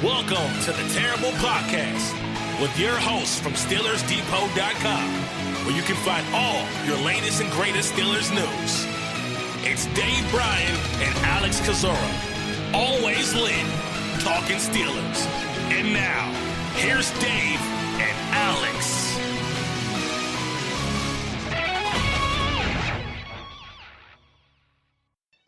Welcome to the Terrible Podcast with your hosts from SteelersDepot.com, where you can find all your latest and greatest Steelers news. It's Dave Bryan and Alex Kozora, always lit, talking Steelers. And now, here's Dave and Alex.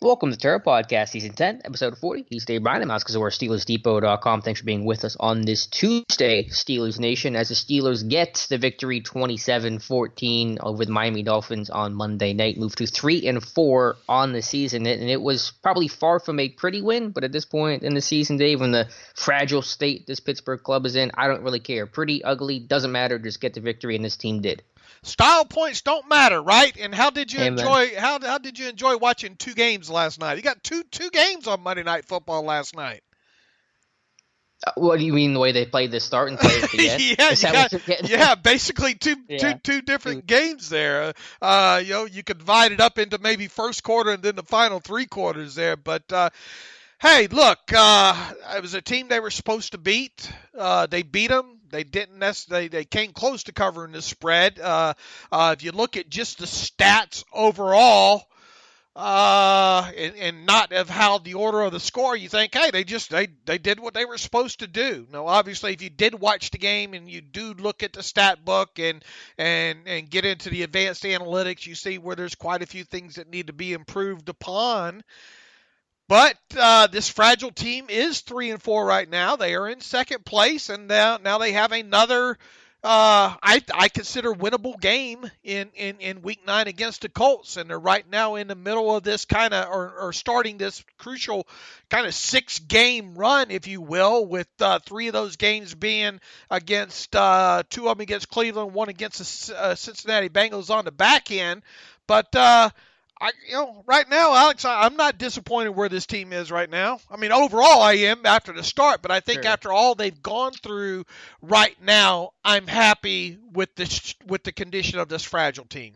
Welcome to Terror Podcast, Season 10, Episode 40. He's Dave Bryan. I'm Alex Kozora, SteelersDepot.com. Thanks for being with us on this Tuesday, Steelers Nation, as the Steelers get the victory 27-14 over the Miami Dolphins on Monday night, moved to 3-4 on the season. And it was probably far from a pretty win, but at this point in the season, Dave, in the fragile state this Pittsburgh club is in, I don't really care. Pretty, ugly, doesn't matter. Just get the victory, and this team did. Style points don't matter, right? And how did you enjoy? How did you enjoy watching two games last night? You got two games on Monday Night Football last night. What do you mean, the way they played the start and play at the end? yeah, basically two different games there. You could divide it up into maybe first quarter and then the final three quarters there. But hey, look, it was a team they were supposed to beat. They beat them. They didn't necessarily. They came close to covering the spread. If you look at just the stats overall, and not of how the order of the score, you think, hey, they did what they were supposed to do. Now, obviously, if you did watch the game and you do look at the stat book and get into the advanced analytics, you see where there's quite a few things that need to be improved upon. But this fragile team is 3-4 right now. They are in second place, and now they have another, I consider, winnable game in Week 9 against the Colts, and they're right now in the middle of this kind of, or starting this crucial kind of 6-game run, if you will, with 3 of those games being against, 2 of them against Cleveland, 1 against the Cincinnati Bengals on the back end. But right now, Alex, I'm not disappointed where this team is right now. I mean, overall, I am after the start, but I think after all they've gone through right now, I'm happy with the condition of this fragile team.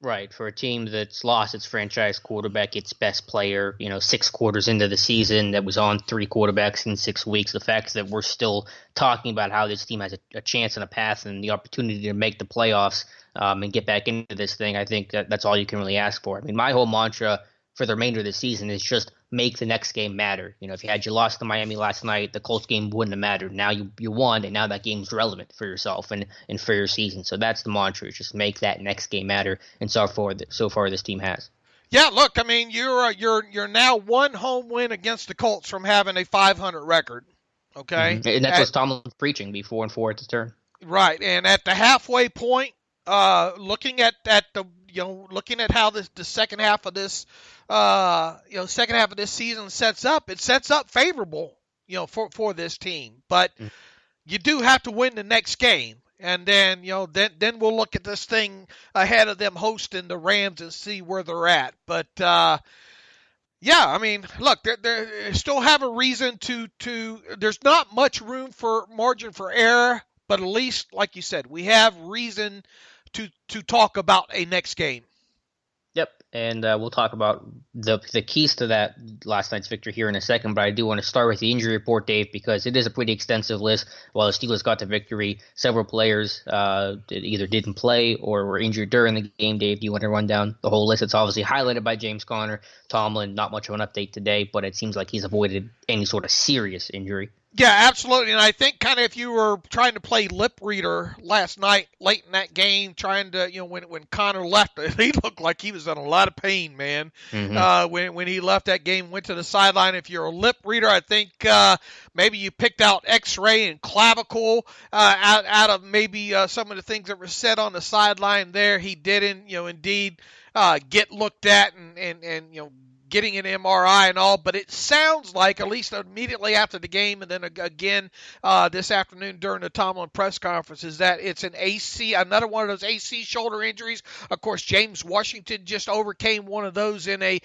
Right, for a team that's lost its franchise quarterback, its best player, 6 quarters into the season, that was on 3 quarterbacks in 6 weeks, the fact that we're still talking about how this team has a chance and a path and the opportunity to make the playoffs and get back into this thing, I think that's all you can really ask for. I mean, my whole mantra for the remainder of the season is just make the next game matter. If you lost to Miami last night, the Colts game wouldn't have mattered. Now you won, and now that game's relevant for yourself and for your season. So that's the mantra, is just make that next game matter. And so far this team has. Yeah, look, I mean, you're now 1 home win against the Colts from having a 500 record. Okay, and that's what Tomlin's preaching, be 4-4 at the turn. Right, and at the halfway point, looking at how the second half of this season sets up, it sets up favorable, for this team. But you do have to win the next game, and then then we'll look at this thing ahead of them hosting the Rams and see where they're at. But yeah, I mean, look, they still have a reason to. There's not much margin for error, but at least, like you said, we have reason to talk about a next game. Yep, and we'll talk about the keys to that last night's victory here in a second, but I do want to start with the injury report, Dave, because it is a pretty extensive list. While the Steelers got the victory, several players either didn't play or were injured during the game. Dave, do you want to run down the whole list? It's obviously highlighted by James Conner. Tomlin, not much of an update today, but it seems like he's avoided any sort of serious injury. Yeah, absolutely. And I think kind of if you were trying to play lip reader last night, late in that game, trying to, when Connor left, he looked like he was in a lot of pain, man. Mm-hmm. When he left that game, went to the sideline. If you're a lip reader, I think maybe you picked out X-ray and clavicle out of maybe some of the things that were said on the sideline there. He didn't, indeed get looked at and getting an MRI and all, but it sounds like, at least immediately after the game and then again this afternoon during the Tomlin press conference, is that it's an AC, another one of those AC shoulder injuries. Of course, James Washington just overcame one of those in a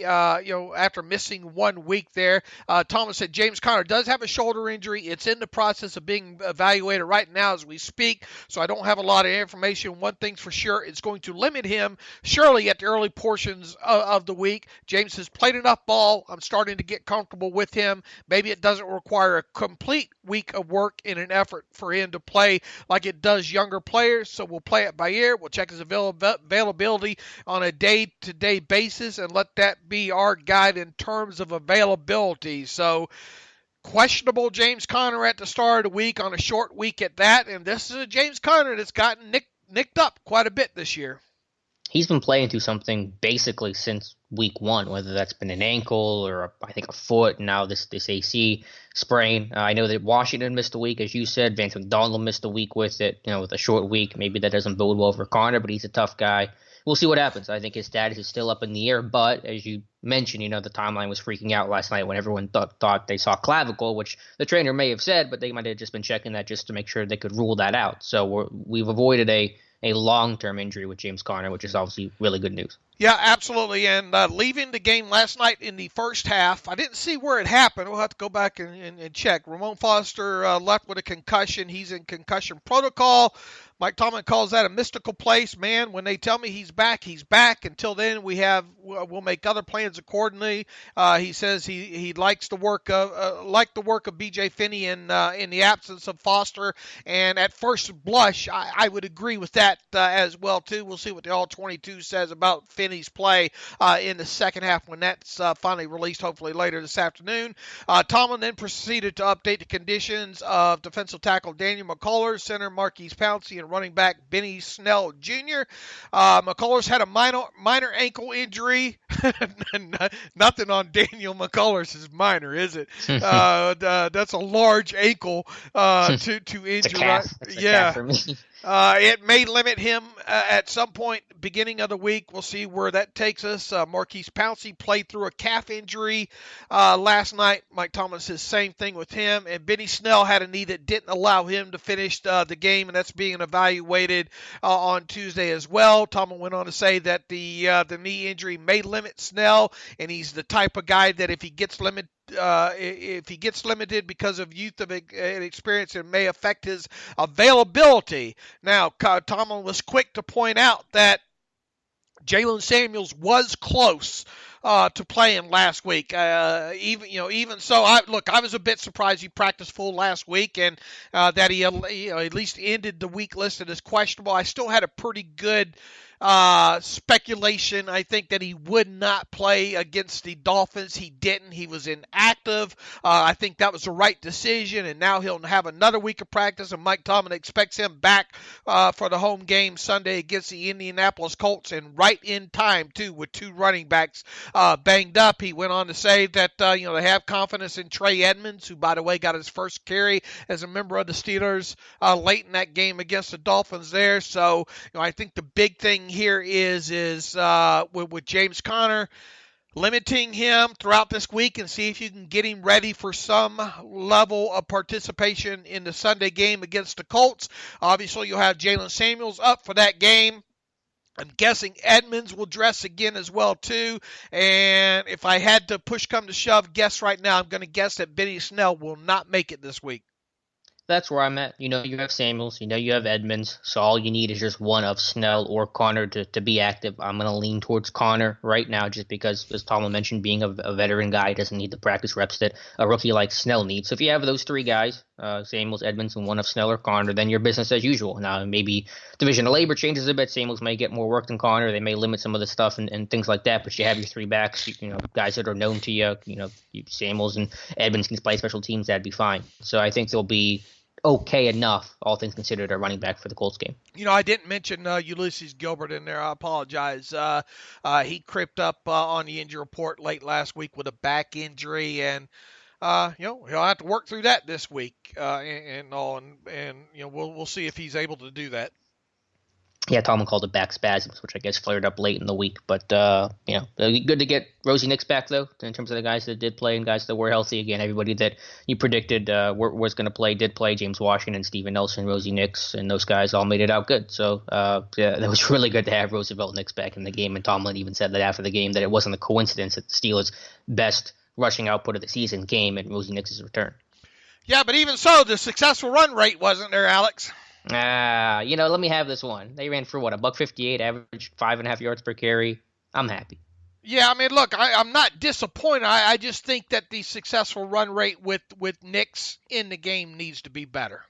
after missing 1 week there. Tomlin said James Conner does have a shoulder injury. It's in the process of being evaluated right now as we speak, so I don't have a lot of information. One thing's for sure, it's going to limit him surely at the early portions of the week. James has played enough ball. I'm starting to get comfortable with him. Maybe it doesn't require a complete week of work in an effort for him to play like it does younger players. So we'll play it by ear. We'll check his availability on a day-to-day basis and let that be our guide in terms of availability. So questionable James Conner at the start of the week on a short week at that. And this is a James Conner that's gotten nicked up quite a bit this year. He's been playing through something basically since week one, whether that's been an ankle or I think a foot, and now this AC sprain. I know that Washington missed a week, as you said. Vance McDonald missed a week with it, with a short week. Maybe that doesn't bode well for Conner, but he's a tough guy. We'll see what happens. I think his status is still up in the air, but as you mentioned, the timeline was freaking out last night when everyone thought they saw clavicle, which the trainer may have said, but they might have just been checking that just to make sure they could rule that out. So we've avoided a long-term injury with James Conner, which is obviously really good news. Yeah, absolutely. And leaving the game last night in the first half, I didn't see where it happened. We'll have to go back and check. Ramon Foster left with a concussion. He's in concussion protocol. Mike Tomlin calls that a mystical place. Man, when they tell me he's back, he's back. Until then, we'll make other plans accordingly. He says he likes the work of B.J. Finney in the absence of Foster. And at first blush, I would agree with that as well too. We'll see what the All-22 says about Finney's play in the second half when that's finally released, hopefully later this afternoon. Tomlin then proceeded to update the conditions of defensive tackle Daniel McCullers, center Marquise Pouncey, and running back Benny Snell Jr. McCullers had a minor ankle injury. Nothing on Daniel McCullers is minor, is it? That's a large ankle to injure. It's a calf. It's a calf for me. It may limit him at some point beginning of the week. We'll see where that takes us. Marquise Pouncey played through a calf injury last night. Mike Tomlin says same thing with him. And Benny Snell had a knee that didn't allow him to finish the game, and that's being evaluated on Tuesday as well. Tomlin went on to say that the knee injury may limit Snell, and he's the type of guy that if he gets limited because of youth and experience, it may affect his availability. Now, Tomlin was quick to point out that Jalen Samuels was close to playing last week. Even so, I was a bit surprised he practiced full last week and that he at least ended the week listed as questionable. I still had a pretty good speculation, I think, that he would not play against the Dolphins. He didn't. He was inactive. I think that was the right decision, and now he'll have another week of practice, and Mike Tomlin expects him back for the home game Sunday against the Indianapolis Colts, and right in time, too, with two running backs banged up. He went on to say that they have confidence in Trey Edmonds, who, by the way, got his first carry as a member of the Steelers late in that game against the Dolphins there. So I think the big thing here is with James Conner, limiting him throughout this week and see if you can get him ready for some level of participation in the Sunday game against the Colts. Obviously, you'll have Jalen Samuels up for that game. I'm guessing Edmonds will dress again as well, too. And if I had to push come to shove, guess right now, I'm going to guess that Benny Snell will not make it this week. That's where I'm at. You have Samuels. You have Edmonds. So all you need is just one of Snell or Conner to be active. I'm going to lean towards Conner right now just because, as Tomlin mentioned, being a veteran guy doesn't need the practice reps that a rookie like Snell needs. So if you have those three guys, Samuels, Edmonds, and one of Snell or Conner, then your business as usual. Now, maybe division of labor changes a bit. Samuels may get more work than Conner. They may limit some of the stuff and things like that. But you have your three backs, guys that are known to you. Samuels and Edmonds can play special teams. That'd be fine. So I think they'll be okay enough, all things considered, a running back for the Colts game. I didn't mention Ulysses Gilbert in there. I apologize. He crept up on the injury report late last week with a back injury, and he'll have to work through that this week, and we'll see if he's able to do that. Yeah, Tomlin called it back spasms, which I guess flared up late in the week. But, good to get Rosie Nix back, though, in terms of the guys that did play and guys that were healthy. Again, everybody that you predicted was going to play did play. James Washington, Steven Nelson, Rosie Nix, and those guys all made it out good. So, that was really good to have Roosevelt Nix back in the game. And Tomlin even said that after the game that it wasn't a coincidence that the Steelers' best rushing output of the season came at Rosie Nix's return. Yeah, but even so, the successful run rate wasn't there, Alex. Let me have this one. They ran for $158, average 5.5 yards per carry. I'm happy. Yeah, I mean, look, I'm not disappointed. I just think that the successful run rate with Nix in the game needs to be better.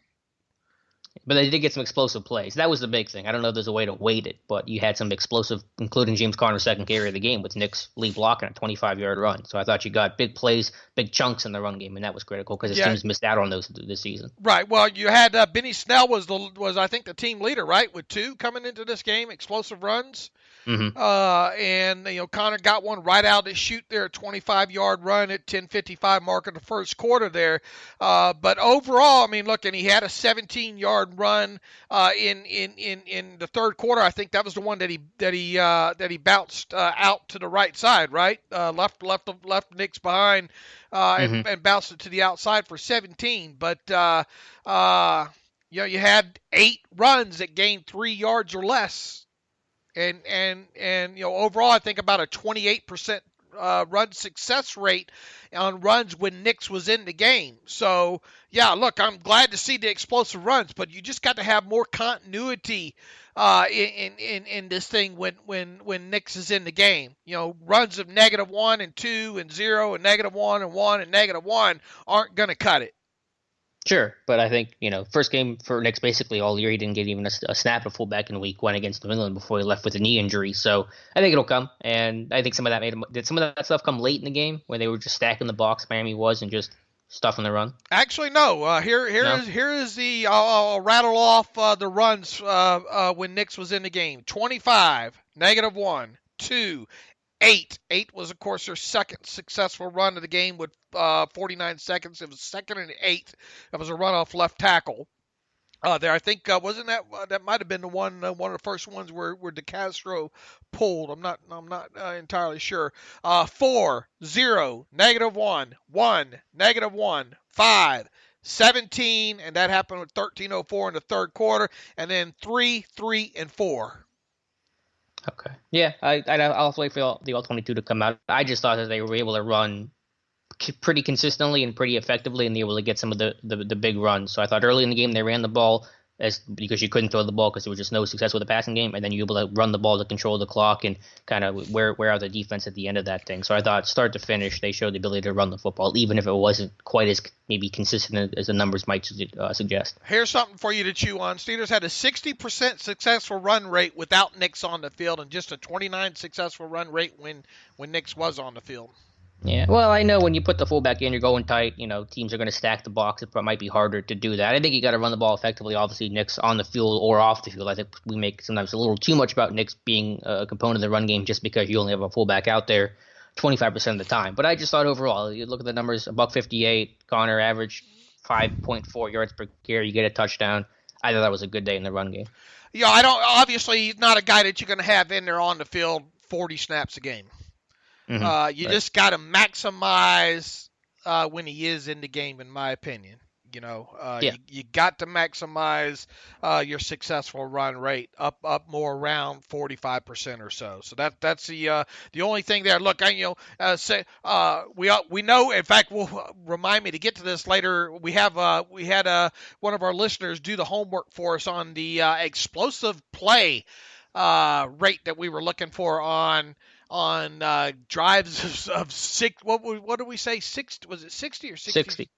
But they did get some explosive plays. That was the big thing. I don't know if there's a way to weight it, but you had some explosive, including James Conner's second carry of the game with Nick's lead blocking a 25-yard run. So I thought you got big plays, big chunks in the run game, and that was critical because his team's missed out on those this season. Right. Well, you had Benny Snell was I think the team leader, right, with 2 coming into this game, explosive runs. Mm-hmm. And Connor got one right out to shoot there, a 25-yard run at 10:55 mark of the first quarter there. But overall, I mean, look, and he had a 17-yard run in the third quarter. I think that was the one that he bounced out to the right side, right? Left Nix behind and bounced it to the outside for 17. But you had 8 runs that gained 3 yards or less. And overall, I think about a 28% run success rate on runs when Nix was in the game. So, yeah, look, I'm glad to see the explosive runs, but you just got to have more continuity in this thing when Nix is in the game. Runs of -1 and 2 and 0 and -1 and 1 and -1 aren't going to cut it. Sure, but I think, first game for Nix basically all year, he didn't get even a snap of fullback in week 1 against New England before he left with a knee injury. So I think it'll come, and I think some of that did some of that stuff come late in the game where they were just stacking the box, Miami was, and just stuffing the run? Actually, no. Here is the I'll rattle off the runs when Nix was in the game. 25, -1, 2, 8. 8 was, of course, their second successful run of the game with 49 seconds. It was 2nd and 8. That was a run off left tackle. There, I think wasn't that might have been the one of the first ones where DeCastro pulled. I'm not entirely sure. 4, 0, -1, 1, -1, 5, 17, and that happened with 13:04 in the third quarter, and then 3, 3, and 4. Okay. Yeah, I'll wait for the all-22 to come out. I just thought that they were able to run pretty consistently and pretty effectively, and they were able to get some of the big runs. So I thought early in the game they ran the ball because you couldn't throw the ball because there was just no success with the passing game, and then you were able to run the ball to control the clock and kind of wear out the defense at the end of that thing. So I thought start to finish they showed the ability to run the football, even if it wasn't quite as maybe consistent as the numbers might suggest. Here's something for you to chew on. Steelers had a 60% successful run rate without Nix on the field, and just a 29% successful run rate when Nix was on the field. Yeah, well, I know when you put the fullback in, you're going tight. Teams are going to stack the box. It might be harder to do that. I think you got to run the ball effectively. Obviously, Nix on the field or off the field. I think we make sometimes a little too much about Nix being a component of the run game just because you only have a fullback out there 25% of the time. But I just thought overall, you look at the numbers: $158, Connor average 5.4 yards per carry. You get a touchdown. I thought that was a good day in the run game. Yeah, obviously, he's not a guy that you're going to have in there on the field 40 snaps a game. You just got to maximize when he is in the game, in my opinion. You got to maximize your successful run rate up more around 45% or so. So that's the only thing there. Look, we know. In fact, we'll remind me to get to this later. We had one of our listeners do the homework for us on the explosive play rate that we were looking for on drives of 6. What did we say? 6? Was it 60 or 60? 60.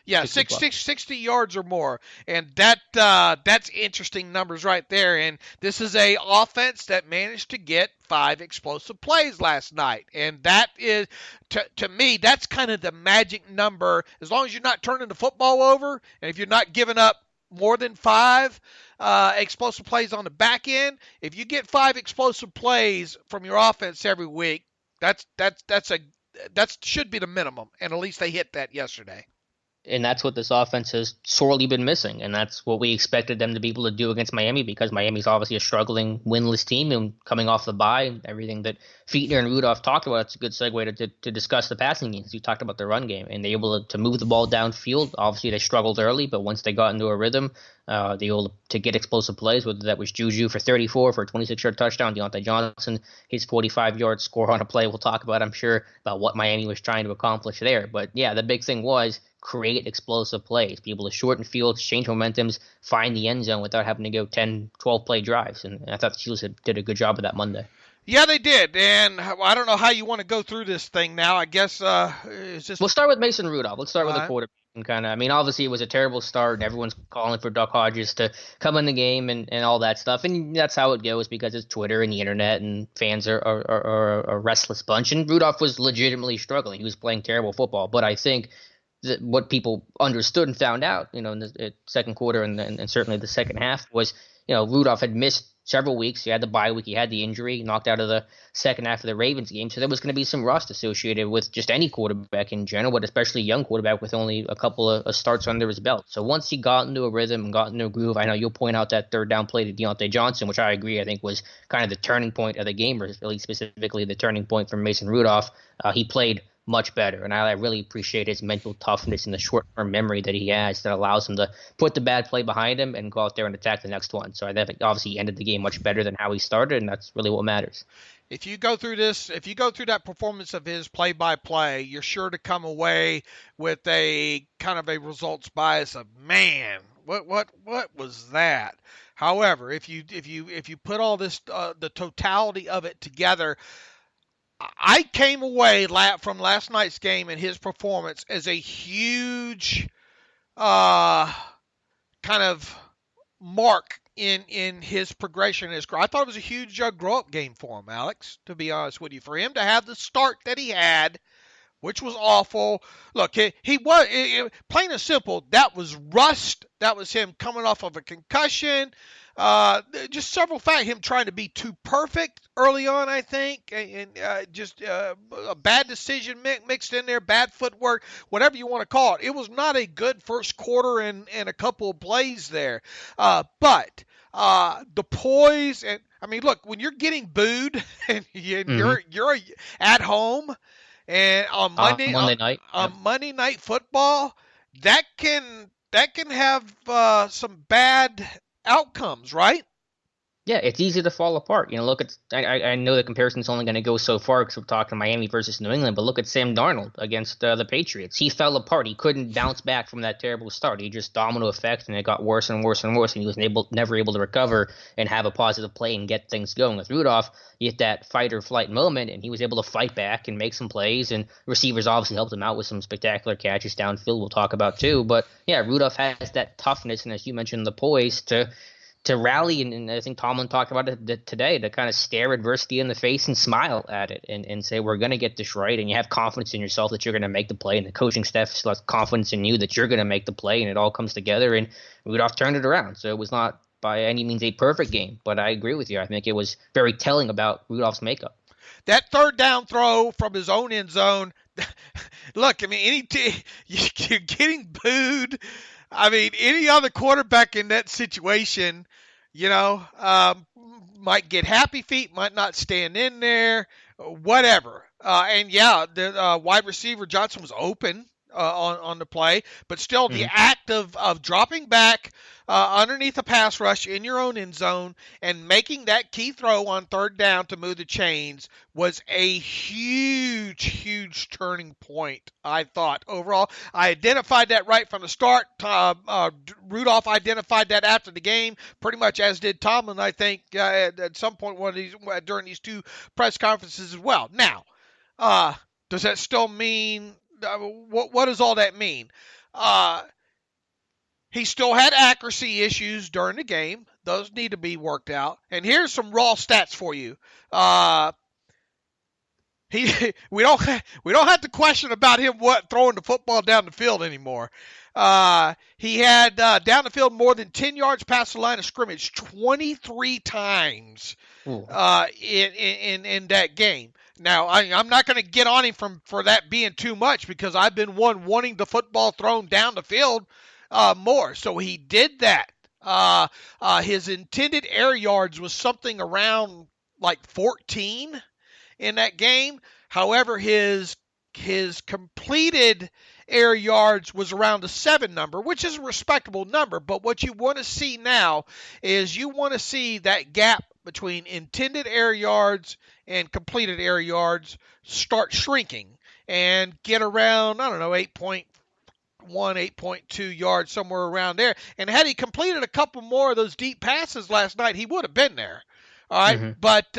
Yeah, 60 yards or more, and that's interesting numbers right there. And this is a offense that managed to get 5 explosive plays last night, and that is to me that's kind of the magic number. As long as you're not turning the football over, and if you're not giving up more than 5 explosive plays on the back end, if you get 5 explosive plays from your offense every week, that should be the minimum, and at least they hit that yesterday. And that's what this offense has sorely been missing, and that's what we expected them to be able to do against Miami because Miami's obviously a struggling winless team and coming off the bye and everything that Fichtner and Rudolph talked about. It's a good segue to discuss the passing game because you talked about the run game, and they're able to move the ball downfield. Obviously, they struggled early, but once they got into a rhythm, they were able to get explosive plays, whether that was Juju for 34 for a 26-yard touchdown, Deontay Johnson, his 45-yard score on a play. We'll talk about, I'm sure, about what Miami was trying to accomplish there. But, yeah, the big thing was create explosive plays, be able to shorten fields, change momentums, find the end zone without having to go 10, 12-play drives. And I thought the Steelers did a good job of that Monday. Yeah, they did, and I don't know how you want to go through this thing now. I guess it's just We'll start with Mason Rudolph. Let's start with the uh, quarterback. And kind of, I mean, obviously it was a terrible start, and everyone's calling for Duck Hodges to come in the game and all that stuff. And that's how it goes because it's Twitter and the internet, and fans are a restless bunch. And Rudolph was legitimately struggling. He was playing terrible football. But I think that what people understood and found out, in the second quarter and certainly the second half was, Rudolph had missed several weeks. He had the bye week. He had the injury, knocked out of the second half of the Ravens game. So there was going to be some rust associated with just any quarterback in general, but especially a young quarterback with only a couple of starts under his belt. So once he got into a rhythm and got into a groove, I know you'll point out that third down play to Deontay Johnson, which I agree, I think was kind of the turning point of the game, or really specifically the turning point for Mason Rudolph. He played much better, and I really appreciate his mental toughness and the short-term memory that he has that allows him to put the bad play behind him and go out there and attack the next one. So I think obviously he ended the game much better than how he started, and that's really what matters. if you go through that performance of his play-by-play, you're sure to come away with a kind of a results bias of, man, what was that? However, if you put all this the totality of it together, I came away from last night's game and his performance as a huge kind of mark in his progression, his growth. I thought it was a huge grow up game for him, Alex, to be honest with you. For him to have the start that he had, which was awful. Look, he was, plain and simple, that was rust. That was him coming off of a concussion. Just several facts. Him trying to be too perfect early on, I think, and just a bad decision mixed in there, bad footwork, whatever you want to call it. It was not a good first quarter and a couple of plays there. But the poise, and I mean, look, when you're getting booed and you're at home and on Monday Night Football, that can have some bad outcomes, right? Yeah, it's easy to fall apart. Look at I know the comparison's only going to go so far because we're talking Miami versus New England, but look at Sam Darnold against the Patriots. He fell apart. He couldn't bounce back from that terrible start. He just domino effect, and it got worse and worse and worse, and he was never able to recover and have a positive play and get things going. With Rudolph, you hit that fight or flight moment, and he was able to fight back and make some plays, and receivers obviously helped him out with some spectacular catches downfield we'll talk about too. But yeah, Rudolph has that toughness, and as you mentioned, the poise to rally, and I think Tomlin talked about it today, to kind of stare adversity in the face and smile at it and say, we're going to get this right, and you have confidence in yourself that you're going to make the play, and the coaching staff still has confidence in you that you're going to make the play, and it all comes together, and Rudolph turned it around. So it was not by any means a perfect game, but I agree with you. I think it was very telling about Rudolph's makeup. That third down throw from his own end zone, look, I mean, you're getting booed. I mean, any other quarterback in that situation, might get happy feet, might not stand in there, whatever. And yeah, the wide receiver Johnson was open on the play, but still the act of dropping back underneath a pass rush in your own end zone and making that key throw on third down to move the chains was a huge turning point, I thought. Overall, I identified that right from the start. Rudolph identified that after the game, pretty much as did Tomlin, I think, at some point during these two press conferences as well. Now, does that still mean what does all that mean? He still had accuracy issues during the game. Those need to be worked out. And here's some raw stats for you. We don't have to question about him throwing the football down the field anymore. He had down the field more than 10 yards past the line of scrimmage 23 times in that game. Now, I'm not going to get on him for that being too much because I've been wanting the football thrown down the field more. So he did that. His intended air yards was something around like 14 in that game. However, his completed air yards was around a 7 number, which is a respectable number. But what you want to see now is you want to see that gap between intended air yards and completed air yards start shrinking and get around, 8.1, 8.2 yards, somewhere around there. And had he completed a couple more of those deep passes last night, he would have been there. All right, but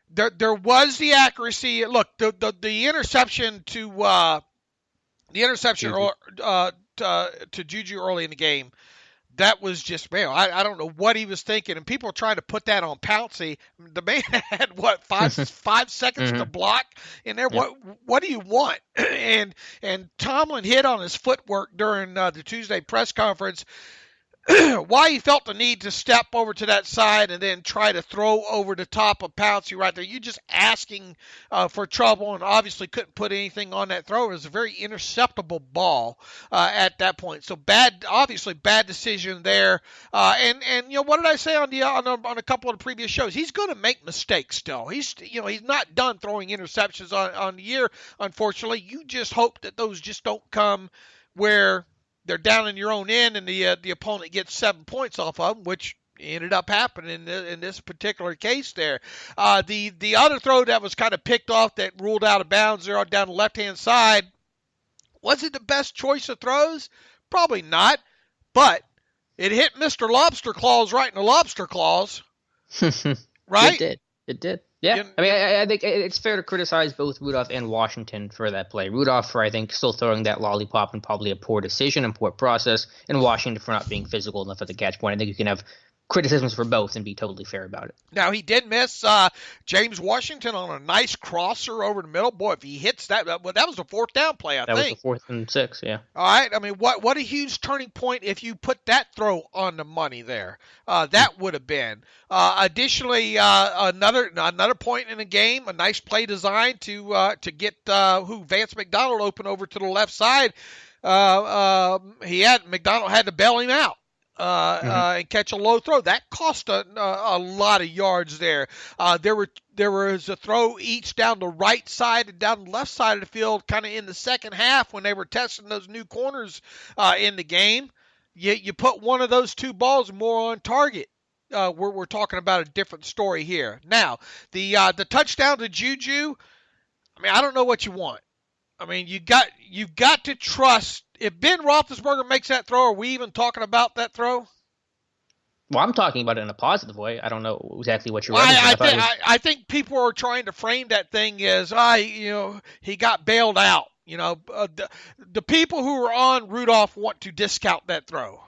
there was the accuracy. Look, the interception to Juju early in the game. That was just, man, I don't know what he was thinking. And people are trying to put that on Pouncey. The man had, what, five seconds to block in there? Yep. What do you want? And Tomlin hit on his footwork during the Tuesday press conference. Why he felt the need to step over to that side and then try to throw over the top of Pouncey right there. You're just asking for trouble, and obviously couldn't put anything on that throw. It was a very interceptable ball at that point. So obviously bad decision there. And what did I say on a couple of the previous shows? He's going to make mistakes still. He's not done throwing interceptions on the year. Unfortunately, you just hope that those just don't come where they're down in your own end and the opponent gets 7 points off of them, which ended up happening in this particular case there. The other throw that was kind of picked off that ruled out of bounds there down the left-hand side, was it the best choice of throws? Probably not, but it hit Mr. Lobster Claws right in the lobster claws, right? It did. Yeah, I mean, I think it's fair to criticize both Rudolph and Washington for that play. Rudolph for, I think, still throwing that lollipop and probably a poor decision and poor process, and Washington for not being physical enough at the catch point. I think you can have criticisms for both and be totally fair about it. Now, he did miss James Washington on a nice crosser over the middle. Boy, if he hits that, that was a fourth down play, I think. That was the 4th and 6, yeah. All right. I mean, what a huge turning point if you put that throw on the money there. That would have been. Additionally, another point in the game, a nice play design to get Vance McDonald open over to the left side. McDonald had to bail him out. And catch a low throw. That cost a lot of yards there. There was a throw each down the right side and down the left side of the field kind of in the second half when they were testing those new corners in the game. You put one of those two balls more on target. We're talking about a different story here. Now, the touchdown to Juju, I mean, I don't know what you want. I mean, you've got to trust. If Ben Roethlisberger makes that throw, are we even talking about that throw? Well, I'm talking about it in a positive way. I don't know exactly what you're I think people are trying to frame that thing as, he got bailed out. The people who are on Rudolph want to discount that throw.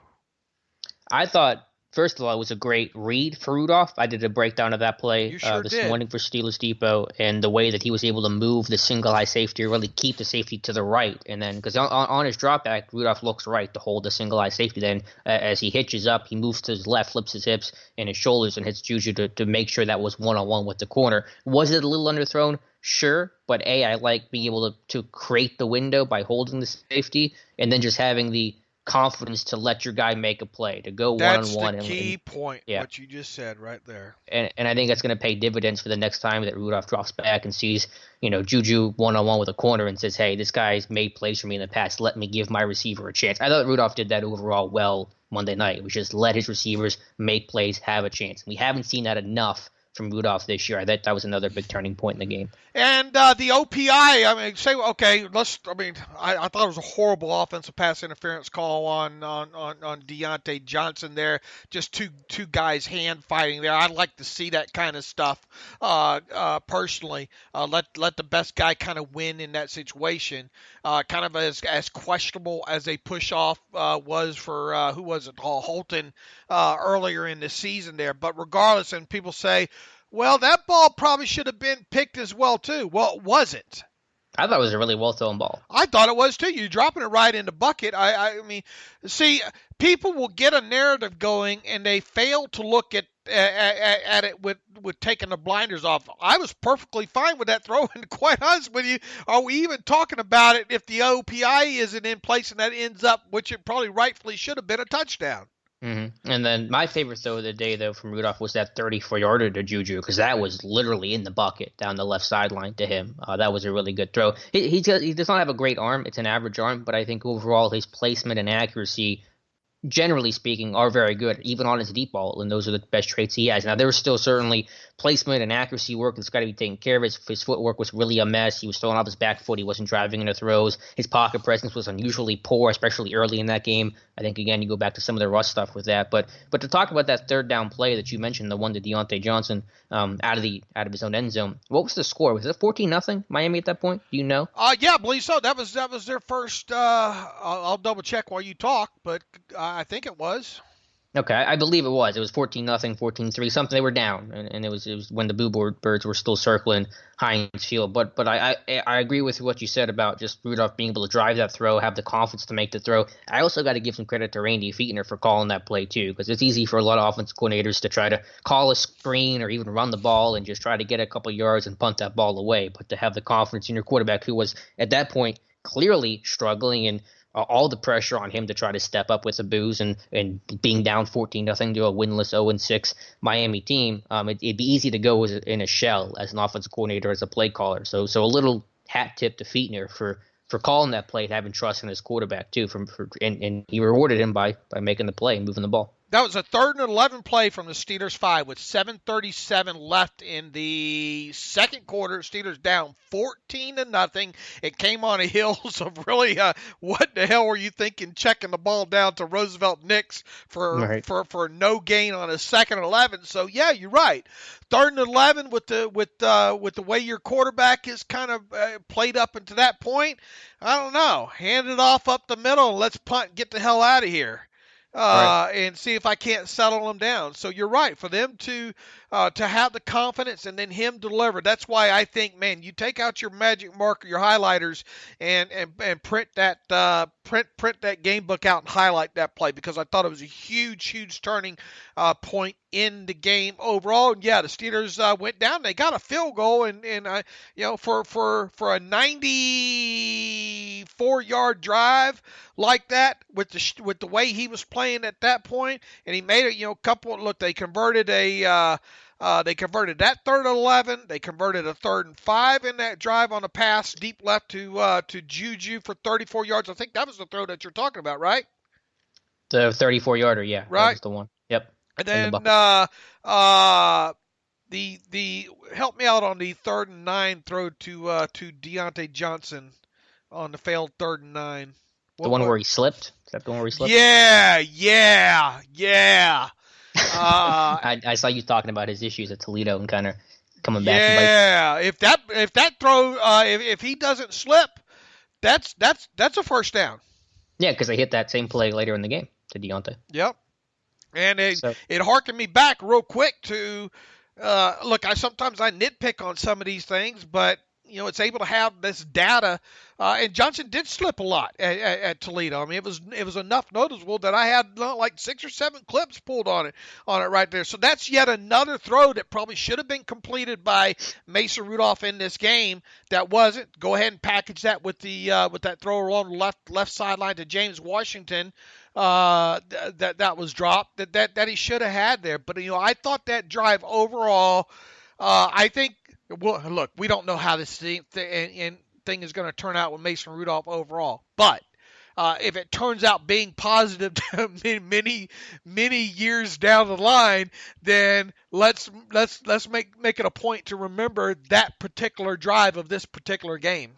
I thought, first of all, it was a great read for Rudolph. I did a breakdown of that play this morning for Steelers Depot, and the way that he was able to move the single high safety, or really keep the safety to the right. And then, because on his drop back, Rudolph looks right to hold the single high safety. Then, as he hitches up, he moves to his left, flips his hips and his shoulders, and hits Juju to make sure that was one-on-one with the corner. Was it a little underthrown? Sure, but I like being able to create the window by holding the safety, and then just having the confidence to let your guy make a play, to go one-on-one. That's the key point, what you just said right there. And I think that's going to pay dividends for the next time that Rudolph drops back and sees, Juju one-on-one with a corner and says, hey, this guy's made plays for me in the past. Let me give my receiver a chance. I thought Rudolph did that overall well Monday night. It was just let his receivers make plays, have a chance. We haven't seen that enough from Rudolph this year. That was another big turning point in the game. And the OPI, I thought it was a horrible offensive pass interference call on Deontay Johnson there. Just two guys hand fighting there. I'd like to see that kind of stuff personally. Let the best guy kind of win in that situation. Kind of as questionable as a push off was for who was it? Holton earlier in the season there. But regardless, and people say, well, that ball probably should have been picked as well, too. Well, it wasn't. I thought it was a really well-thrown ball. I thought it was, too. You're dropping it right in the bucket. I mean, see, people will get a narrative going, and they fail to look at it with taking the blinders off. I was perfectly fine with that throw, and quite honest with you, are we even talking about it if the OPI isn't in place and that ends up, which it probably rightfully should have been, a touchdown? Mm-hmm. And then my favorite throw of the day, though, from Rudolph was that 34-yarder to Juju, because that was literally in the bucket down the left sideline to him. That was a really good throw. He does not have a great arm. It's an average arm, but I think overall his placement and accuracy generally speaking, are very good, even on his deep ball, and those are the best traits he has. Now, there was still certainly placement and accuracy work that's got to be taken care of. His footwork was really a mess. He was throwing off his back foot. He wasn't driving into throws. His pocket presence was unusually poor, especially early in that game. I think, again, you go back to some of the Russ stuff with that. But to talk about that third down play that you mentioned, the one to Deontay Johnson out of his own end zone, what was the score? Was it 14-0 Miami at that point? Do you know? Yeah, I believe so. That was their first. I'll double check while you talk, but I think it was. Okay, I believe it was. It was 14-0, 14-3, something. They were down, and it was when the Boo Birds were still circling Heinz Field. But I agree with what you said about just Rudolph being able to drive that throw, have the confidence to make the throw. I also got to give some credit to Randy Fichtner for calling that play too, because it's easy for a lot of offensive coordinators to try to call a screen or even run the ball and just try to get a couple yards and punt that ball away. But to have the confidence in your quarterback, who was at that point clearly struggling and all the pressure on him to try to step up with the Boos and being down 14-0 to a winless 0-6 Miami team, it'd be easy to go in a shell as an offensive coordinator, as a play caller. So a little hat tip to Fichtner for calling that play and having trust in his quarterback too. And he rewarded him by making the play and moving the ball. That was a 3rd and 11 play from the Steelers 5 with 7:37 left in the second quarter. Steelers down 14-0. It came on the heels of really what the hell were you thinking, checking the ball down to Roosevelt Nix for no gain on a 2nd and 11. So yeah, you're right. 3rd and 11 with the way your quarterback is kind of played up into that point. I don't know. Hand it off up the middle and let's punt and get the hell out of here. And see if I can't settle them down. So you're right, for them to have the confidence and then him deliver. That's why I think, man, you take out your magic marker, your highlighters, and print that print that game book out and highlight that play, because I thought it was a huge turning point in the game overall. And yeah, the Steelers went down. They got a field goal, and for a 94-yard drive like that, with the way he was playing at that point, and he made it. They converted that 3rd and 11. They converted a 3rd and 5 in that drive on a pass deep left to Juju for 34 yards. I think that was the throw that you're talking about, right? The 34-yarder, yeah. Right. That was the one. Yep. And then the help me out on the 3rd and 9 throw to Deontay Johnson on the failed 3rd and 9. The one where he slipped? Is that the one where he slipped? Yeah. I saw you talking about his issues at Toledo and kind of coming back. Yeah, if that throw, if he doesn't slip, that's a first down. Yeah, because they hit that same play later in the game to Deontay. Yep. And it harkened me back real quick to look. Sometimes I nitpick on some of these things, but it's able to have this data. And Johnson did slip a lot at Toledo. I mean, it was enough noticeable that I had like 6 or 7 clips pulled on it right there. So that's yet another throw that probably should have been completed by Mason Rudolph in this game that wasn't. Go ahead and package that with that throw along the left sideline to James Washington. That was dropped that he should have had there. But I thought that drive overall, I think. Well, look, we don't know how this thing is going to turn out with Mason Rudolph overall, but if it turns out being positive many years down the line, then let's make it a point to remember that particular drive of this particular game.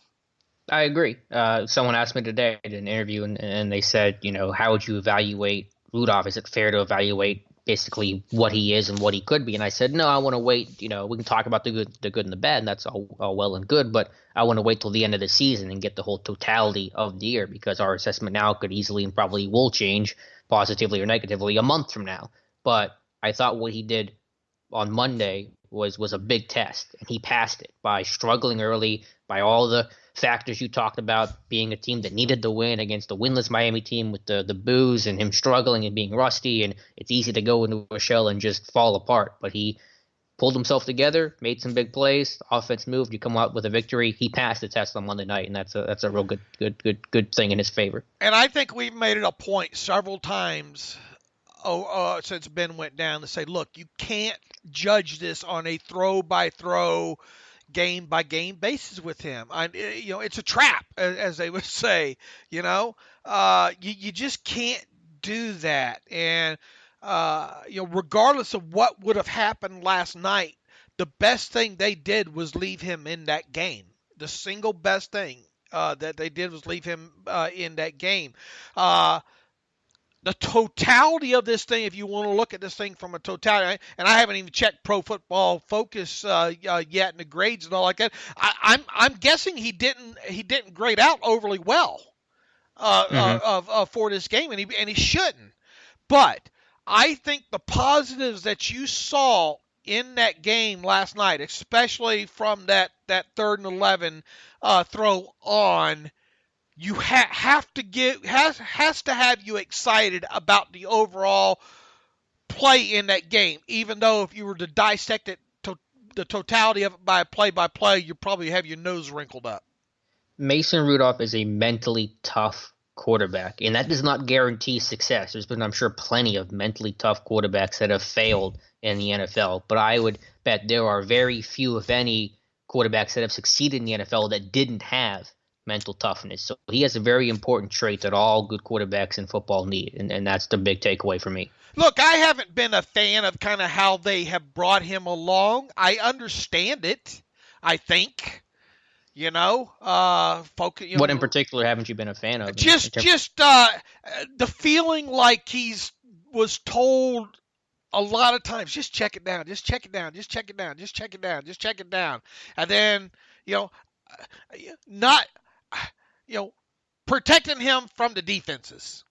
I agree. Someone asked me today in an interview, and they said, how would you evaluate Rudolph? Is it fair to evaluate basically what he is and what he could be? And I said, no, I want to wait. We can talk about the good and the bad, and that's all well and good, but I want to wait till the end of the season and get the whole totality of the year, because our assessment now could easily and probably will change positively or negatively a month from now. But I thought what he did on Monday was a big test, and he passed it by struggling early, by all the factors you talked about, being a team that needed the win against a winless Miami team with the boos and him struggling and being rusty, and it's easy to go into a shell and just fall apart. But he pulled himself together, made some big plays, offense moved, you come out with a victory. He passed the test on Monday night, and that's a real good thing in his favor. And I think we've made it a point several times since Ben went down to say, look, you can't judge this on a throw-by-throw, game-by-game basis with him. It's a trap, as they would say. You just can't do that. And regardless of what would have happened last night, the best thing they did was leave him in that game. The single best thing that they did was leave him in that game. The totality of this thing, if you want to look at this thing from a totality, and I haven't even checked Pro Football Focus yet and the grades and all like that. I'm guessing he didn't grade out overly well for this game, and he shouldn't. But I think the positives that you saw in that game last night, especially from that 3rd and 11 throw on, you has to have you excited about the overall play in that game. Even though if you were to dissect it, the totality of it by play, you probably have your nose wrinkled up. Mason Rudolph is a mentally tough quarterback, and that does not guarantee success. There's been, I'm sure, plenty of mentally tough quarterbacks that have failed in the NFL, but I would bet there are very few, if any, quarterbacks that have succeeded in the NFL that didn't have mental toughness. So he has a very important trait that all good quarterbacks in football need, and that's the big takeaway for me. Look, I haven't been a fan of kind of how they have brought him along. I understand it, I think. What in particular haven't you been a fan of? Just the feeling like was told a lot of times, just check it down, just check it down, just check it down, just check it down, just check it down. And then, protecting him from the defenses,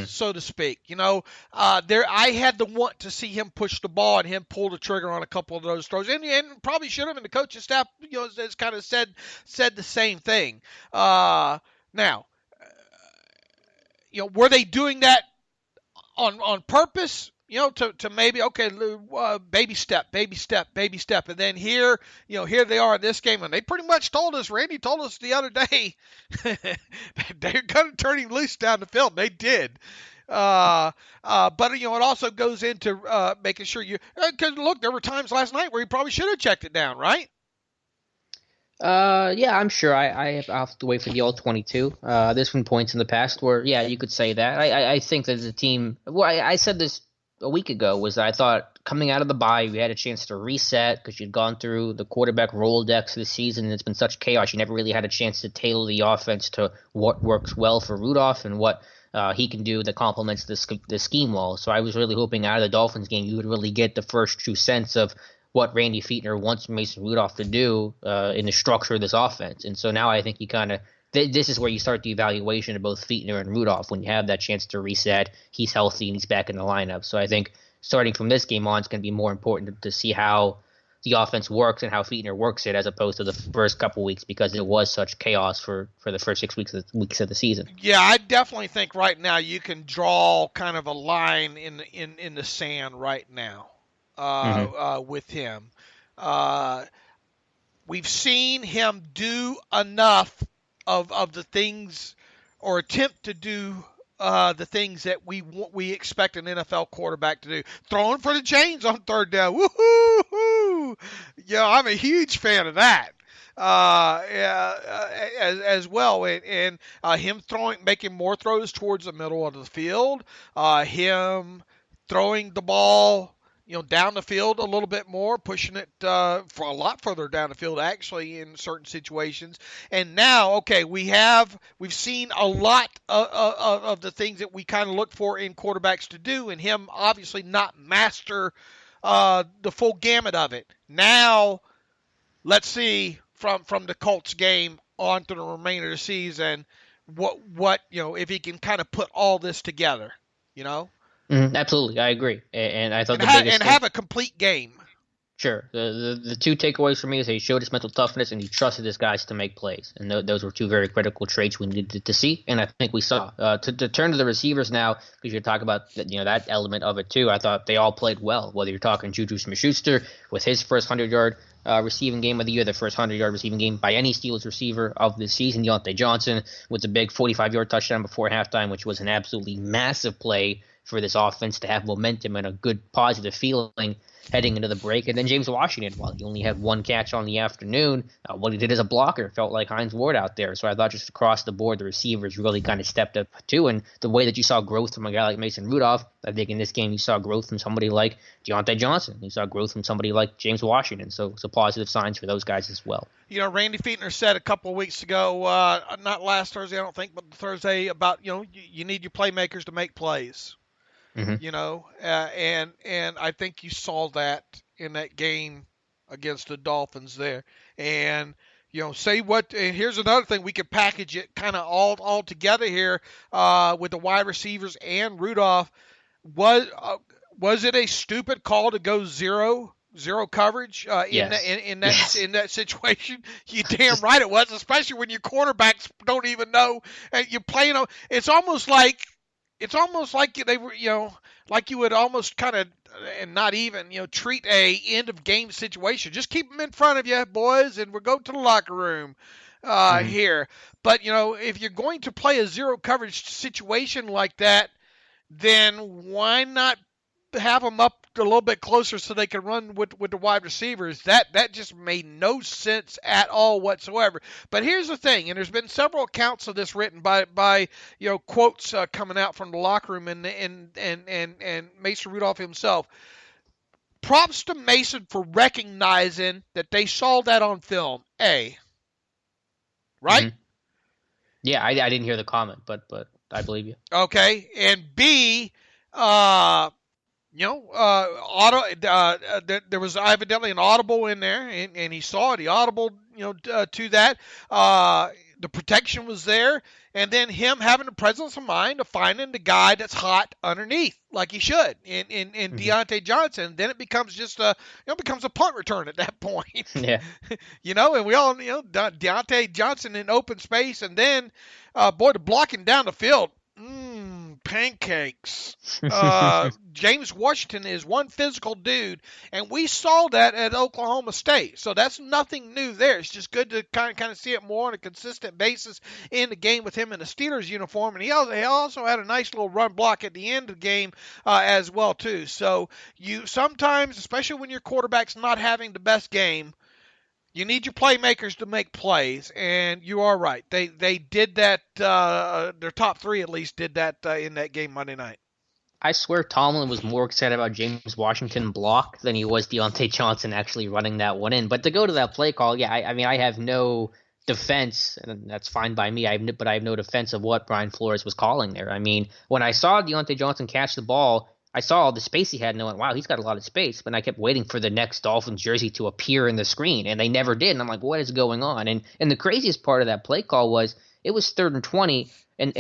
so to speak. I had to want to see him push the ball and him pull the trigger on a couple of those throws, and probably should have. And the coaching staff, has kind of said the same thing. Now, were they doing that on purpose? To maybe, baby step, and then here they are in this game, and they pretty much told us. Randy told us the other day they're going to turn him loose down the field. They did, but it also goes into making sure because look, there were times last night where he probably should have checked it down, right? Yeah, I'm sure. I'll have to wait for the all 22. There's been points in the past where, you could say that. I think that the team. Well, I said this a week ago, was that I thought coming out of the bye, we had a chance to reset because you'd gone through the quarterback Rolodex this season, and it's been such chaos. You never really had a chance to tailor the offense to what works well for Rudolph and what he can do that complements the scheme well. So I was really hoping out of the Dolphins game you would really get the first true sense of what Randy Fichtner wants Mason Rudolph to do in the structure of this offense. And so now I think you kind of this is where you start the evaluation of both Fichtner and Rudolph when you have that chance to reset. He's healthy and he's back in the lineup. So I think starting from this game on, it's going to be more important to see how the offense works and how Fichtner works it as opposed to the first couple weeks because it was such chaos for the first 6 weeks of the season. Yeah, I definitely think right now you can draw kind of a line in the sand right now with him. We've seen him do enough of the things, or attempt to do the things that we expect an NFL quarterback to do. Throwing for the chains on 3rd down. Woohoo! Yeah, I'm a huge fan of that. As well, and him making more throws towards the middle of the field. Him throwing the ball down the field a little bit more, pushing it for a lot further down the field, actually, in certain situations. And now, we've seen a lot of the things that we kind of look for in quarterbacks to do, and him obviously not master the full gamut of it. Now, let's see from the Colts game on to the remainder of the season, what if he can kind of put all this together, Absolutely, I agree, and I thought have a complete game. Sure. The two takeaways for me is he showed his mental toughness and he trusted his guys to make plays, and those were two very critical traits we needed to see, and I think we saw. To turn to the receivers now, because you talk about that element of it too. I thought they all played well. Whether you're talking Juju Smith-Schuster with his first 100-yard receiving game of the year, the first 100-yard receiving game by any Steelers receiver of the season, Deontay Johnson with the big 45-yard touchdown before halftime, which was an absolutely massive play for this offense to have momentum and a good positive feeling heading into the break. And then James Washington, while he only had one catch on the afternoon, what he did as a blocker felt like Hines Ward out there. So I thought just across the board, the receivers really kind of stepped up too. And the way that you saw growth from a guy like Mason Rudolph, I think in this game you saw growth from somebody like Deontay Johnson. You saw growth from somebody like James Washington. So it's a positive signs for those guys as well. You know, Randy Fichtner said a couple of weeks ago, not last Thursday, I don't think, but Thursday, about, you need your playmakers to make plays. Mm-hmm. And I think you saw that in that game against the Dolphins there. And, say what, and here's another thing, we could package it kind of all together here with the wide receivers and Rudolph. Was it a stupid call to go zero coverage in that situation? You damn right it was, especially when your quarterbacks don't even know, and you're playing. It's almost like they were, like you would almost kind of, and not even, treat a end of game situation. Just keep them in front of you, boys, and we'll go to the locker room here. But if you're going to play a zero coverage situation like that, then why not have them up a little bit closer so they can run with the wide receivers? That just made no sense at all whatsoever. But here's the thing, and there's been several accounts of this written by quotes coming out from the locker room and Mason Rudolph himself. Props to Mason for recognizing that they saw that on film. A, right? Mm-hmm. Yeah, I didn't hear the comment, but I believe you. Okay, and B, there was evidently an audible in there, and he saw it. He audible, to that. The protection was there, and then him having the presence of mind of finding the guy that's hot underneath, like he should, in mm-hmm. Deontay Johnson. Then it becomes just becomes a punt return at that point. Yeah. And we all, Deontay Johnson in open space, and then, the blocking down the field. Pancakes. James Washington is one physical dude, and we saw that at Oklahoma State. So that's nothing new there. It's just good to kind of see it more on a consistent basis in the game with him in the Steelers uniform. And he also had a nice little run block at the end of the game as well too. So you sometimes, especially when your quarterback's not having the best game, you need your playmakers to make plays, and you are right. They did that. Their top three at least did that in that game Monday night. I swear Tomlin was more excited about James Washington block than he was Deontay Johnson actually running that one in. But to go to that play call, yeah, I have no defense, and that's fine by me. But I have no defense of what Brian Flores was calling there. I mean, when I saw Deontay Johnson catch the ball, I saw all the space he had and I went, wow, he's got a lot of space. But I kept waiting for the next Dolphins jersey to appear in the screen, and they never did. And I'm like, what is going on? And the craziest part of that play call was it was 3rd and 20, and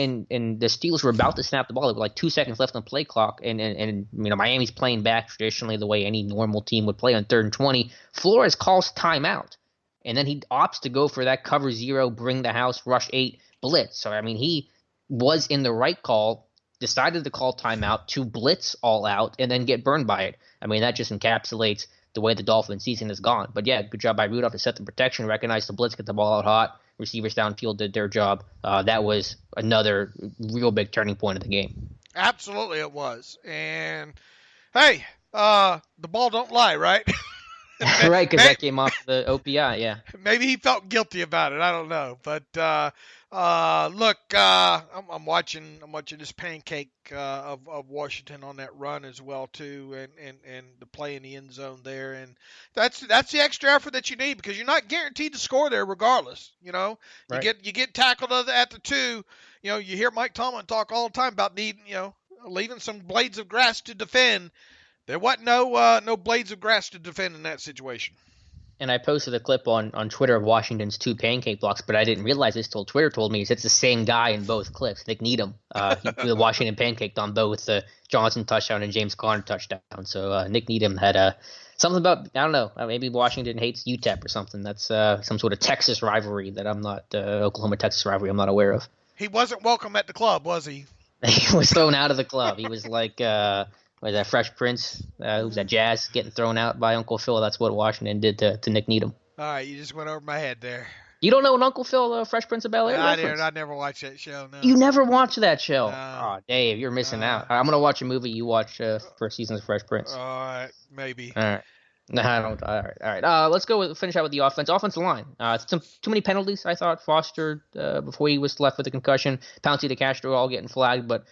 the Steelers were about to snap the ball. There were like 2 seconds left on the play clock, and Miami's playing back traditionally the way any normal team would play on 3rd and 20. Flores calls timeout, and then he opts to go for that cover 0, bring the house, rush 8 blitz. So, he was in the right call, decided to call timeout to blitz all out and then get burned by it. That just encapsulates the way the Dolphins season has gone. But yeah, good job by Rudolph to set the protection, recognize the blitz, get the ball out hot. Receivers downfield did their job. That was another real big turning point of the game. Absolutely it was. And, hey, the ball don't lie, right? Right, because that came off the OPI, yeah. Maybe he felt guilty about it. I don't know. But, look, I'm watching this pancake of Washington on that run as well too, and the play in the end zone there, and that's the extra effort that you need, because you're not guaranteed to score there regardless. Right. You get tackled at the 2. You hear Mike Tomlin talk all the time about needing, leaving some blades of grass to defend. There wasn't no blades of grass to defend in that situation. And I posted a clip on Twitter of Washington's 2 pancake blocks, but I didn't realize this till Twitter told me it's the same guy in both clips, Nick Needham. The Washington pancaked on both the Johnson touchdown and James Conner touchdown. So Nick Needham had something about, I don't know, maybe Washington hates UTEP or something. That's some sort of Texas rivalry that I'm not, Oklahoma-Texas rivalry I'm not aware of. He wasn't welcome at the club, was he? He was thrown out of the club. He was like... was that Fresh Prince? Who was that Jazz getting thrown out by Uncle Phil? That's what Washington did to Nick Needham. All right, you just went over my head there. You don't know an Uncle Phil, Fresh Prince of Bel-Air reference? I never watched that show, no. You never watched that show? No. Oh, Dave, you're missing out. I'm going to watch a movie. You watch first season of Fresh Prince. All right, maybe. All right. No, I don't. All right. Let's finish out with the offense. Offensive line. Too many penalties, I thought. Foster, before he was left with a concussion. Pouncey to Castro all getting flagged. But,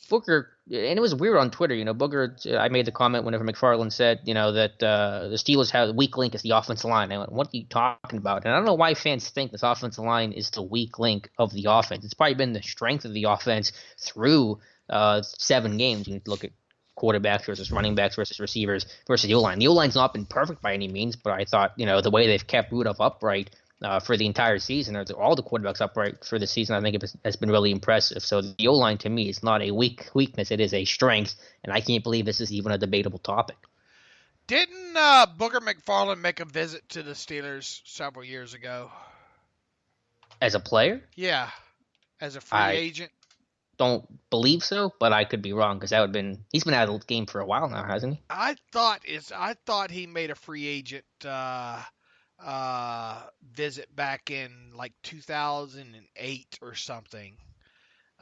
Booker, and it was weird on Twitter. Booker, I made the comment whenever McFarland said, that the Steelers have the weak link is the offensive line. I went, what are you talking about? And I don't know why fans think this offensive line is the weak link of the offense. It's probably been the strength of the offense through 7 games. You can look at quarterbacks versus running backs versus receivers versus the O-line. The O-line's not been perfect by any means, but I thought, the way they've kept Rudolph upright for the entire season, or all the quarterbacks upright for the season, I think it has been really impressive. So the O-line, to me, is not a weakness. It is a strength, and I can't believe this is even a debatable topic. Didn't Booker McFarland make a visit to the Steelers several years ago? As a player? Yeah, as a free agent. Don't believe so, but I could be wrong because that would have been. He's been out of the game for a while now, hasn't he? I thought he made a free agent visit back in like 2008 or something.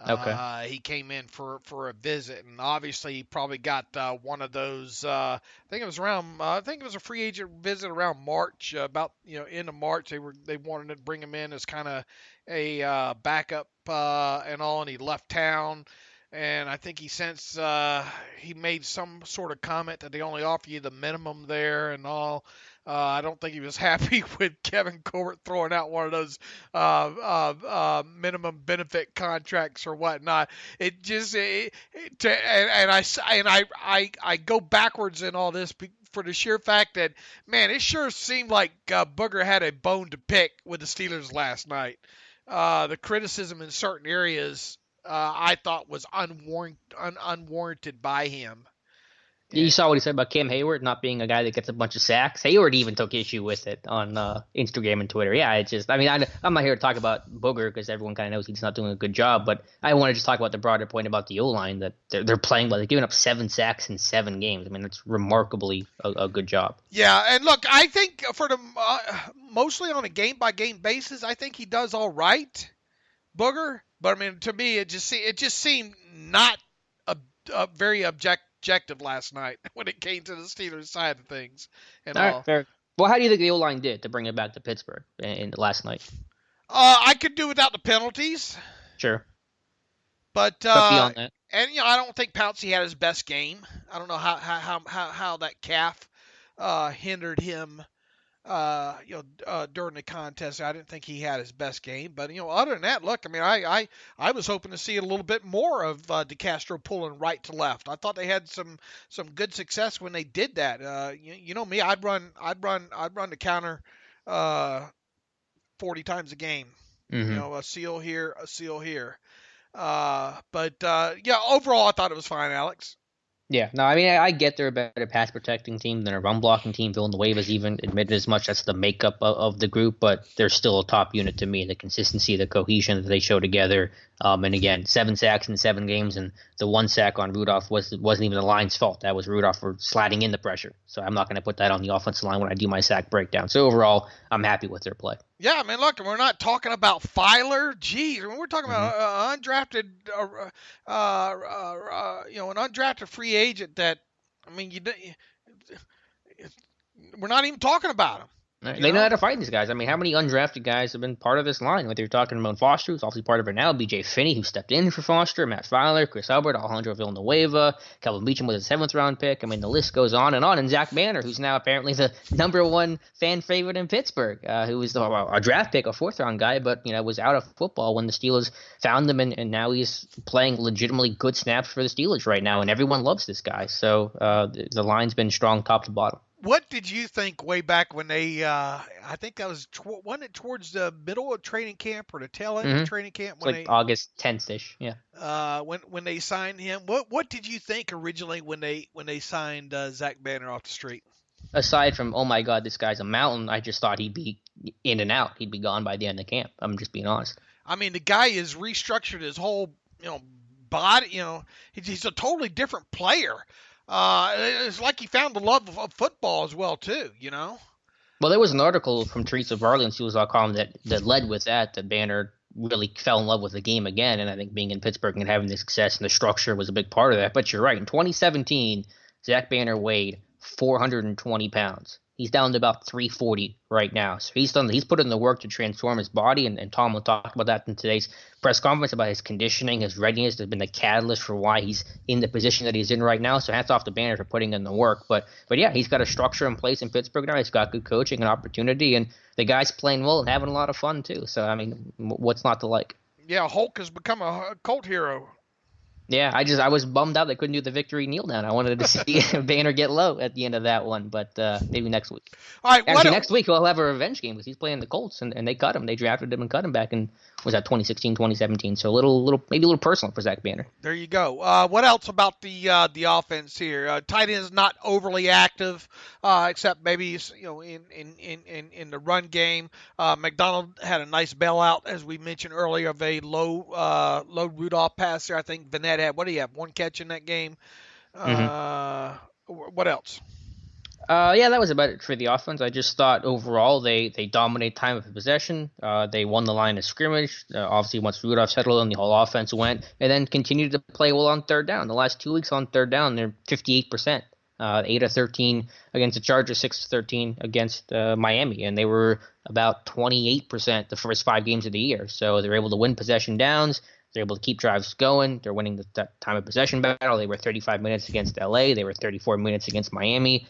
Okay. He came in for a visit, and obviously he probably got one of those. I think it was a free agent visit around March, about end of March. They wanted to bring him in as kind of a backup and all, and he left town. And I think he made some sort of comment that they only offer you the minimum there and all. I don't think he was happy with Kevin Colbert throwing out one of those minimum benefit contracts or whatnot. It just I go backwards in all this for the sheer fact that, man, it sure seemed like Booger had a bone to pick with the Steelers last night. The criticism in certain areas I thought was unwarranted by him. You saw what he said about Cam Hayward not being a guy that gets a bunch of sacks. Hayward even took issue with it on Instagram and Twitter. Yeah, I'm not here to talk about Booger because everyone kind of knows he's not doing a good job, but I want to just talk about the broader point about the O-line that they're playing well. They're giving up 7 sacks in 7 games. I mean, it's remarkably a good job. Yeah, and look, I think for the mostly on a game-by-game basis, I think he does all right, Booger. But, I mean, to me, it just seemed not very objective last night when it came to the Steelers side of things. And all. Right, fair. Well, how do you think the O-line did to bring it back to Pittsburgh in last night? I could do without the penalties. Sure. But beyond that. And I don't think Pouncey had his best game. I don't know how that calf hindered him during the contest. I didn't think he had his best game, but other than that, look, I mean, I was hoping to see a little bit more of DeCastro pulling right to left. I thought they had some good success when they did that. Me, I'd run the counter 40 times a game. Mm-hmm. A seal here, a seal here. But overall, I thought it was fine, Alex. Yeah, no, I mean, I get they're a better pass protecting team than a run blocking team. Villanueva's even admitted as much. That's the makeup of the group, but they're still a top unit to me. The consistency, the cohesion that they show together. And again, 7 sacks in 7 games, and the 1 sack on Rudolph wasn't even the line's fault. That was Rudolph for sliding in the pressure. So I'm not going to put that on the offensive line when I do my sack breakdown. So overall, I'm happy with their play. Yeah, I mean, look, we're not talking about Filer. Geez, we're talking about undrafted, an undrafted free agent that, I mean, we're not even talking about him. They know how to fight these guys. I mean, how many undrafted guys have been part of this line? Whether you're talking about Foster, who's obviously part of it now, B.J. Finney, who stepped in for Foster, Matt Filer, Chris Albert, Alejandro Villanueva, Calvin Beachum with a 7th-round pick. I mean, the list goes on, and Zach Banner, who's now apparently the #1 fan favorite in Pittsburgh, who was a draft pick, a 4th-round guy, but was out of football when the Steelers found him, and now he's playing legitimately good snaps for the Steelers right now, and everyone loves this guy. So the line's been strong top to bottom. What did you think way back when they, I think that was, wasn't it towards the middle of training camp or the tail end of training camp? When like August 10th-ish, yeah. When they signed him, what did you think originally when they signed Zach Banner off the street? Aside from, oh my God, this guy's a mountain, I just thought he'd be in and out. He'd be gone by the end of camp. I'm just being honest. I mean, the guy has restructured his whole, body, he's a totally different player. It's like he found the love of football as well, too, Well, there was an article from Teresa Barley on Steelers.com that led with that Banner really fell in love with the game again, and I think being in Pittsburgh and having the success and the structure was a big part of that. But you're right. In 2017, Zach Banner weighed 420 pounds. He's down to about 340 right now. So he's put in the work to transform his body, and Tomlin talked about that in today's press conference about his conditioning, his readiness has been the catalyst for why he's in the position that he's in right now. So hats off to Banner for putting in the work. But yeah, he's got a structure in place in Pittsburgh now. He's got good coaching and opportunity, and the guy's playing well and having a lot of fun too. So I mean, what's not to like? Yeah, Hulk has become a cult hero. Yeah, I was bummed out they couldn't do the victory kneel down. I wanted to see Banner get low at the end of that one, but maybe next week. All right, actually, next week he'll have a revenge game because he's playing the Colts, and they cut him. They drafted him and cut him back in, was that 2016, 2017? So maybe a little personal for Zach Banner. There you go. What else about the offense here? Tight end is not overly active, except maybe in the run game. McDonald had a nice bailout, as we mentioned earlier, of a low Rudolph pass there. I think Vanette had, what do you have, one catch in that game? What else? Yeah, that was about it for the offense. I just thought overall they dominate time of possession. They won the line of scrimmage. Obviously, once Rudolph settled in, the whole offense went, and then continued to play well on third down. The last 2 weeks on third down, they're 58%. 8 of 13 against the Chargers, 6 of 13 against Miami, and they were about 28% the first 5 games of the year. So they were able to win possession downs. They're able to keep drives going. They're winning the time of possession battle. They were 35 minutes against LA. They were 34 minutes against Miami.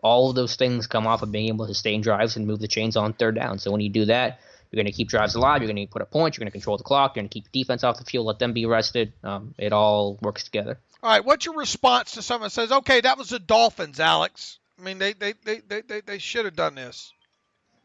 All of those things come off of being able to stay in drives and move the chains on third down. So when you do that, you're going to keep drives alive. You're going to put up points. You're going to control the clock. You're going to keep the defense off the field, let them be rested. It all works together. All right, what's your response to someone that says, okay, that was the Dolphins, Alex? I mean, they should have done this.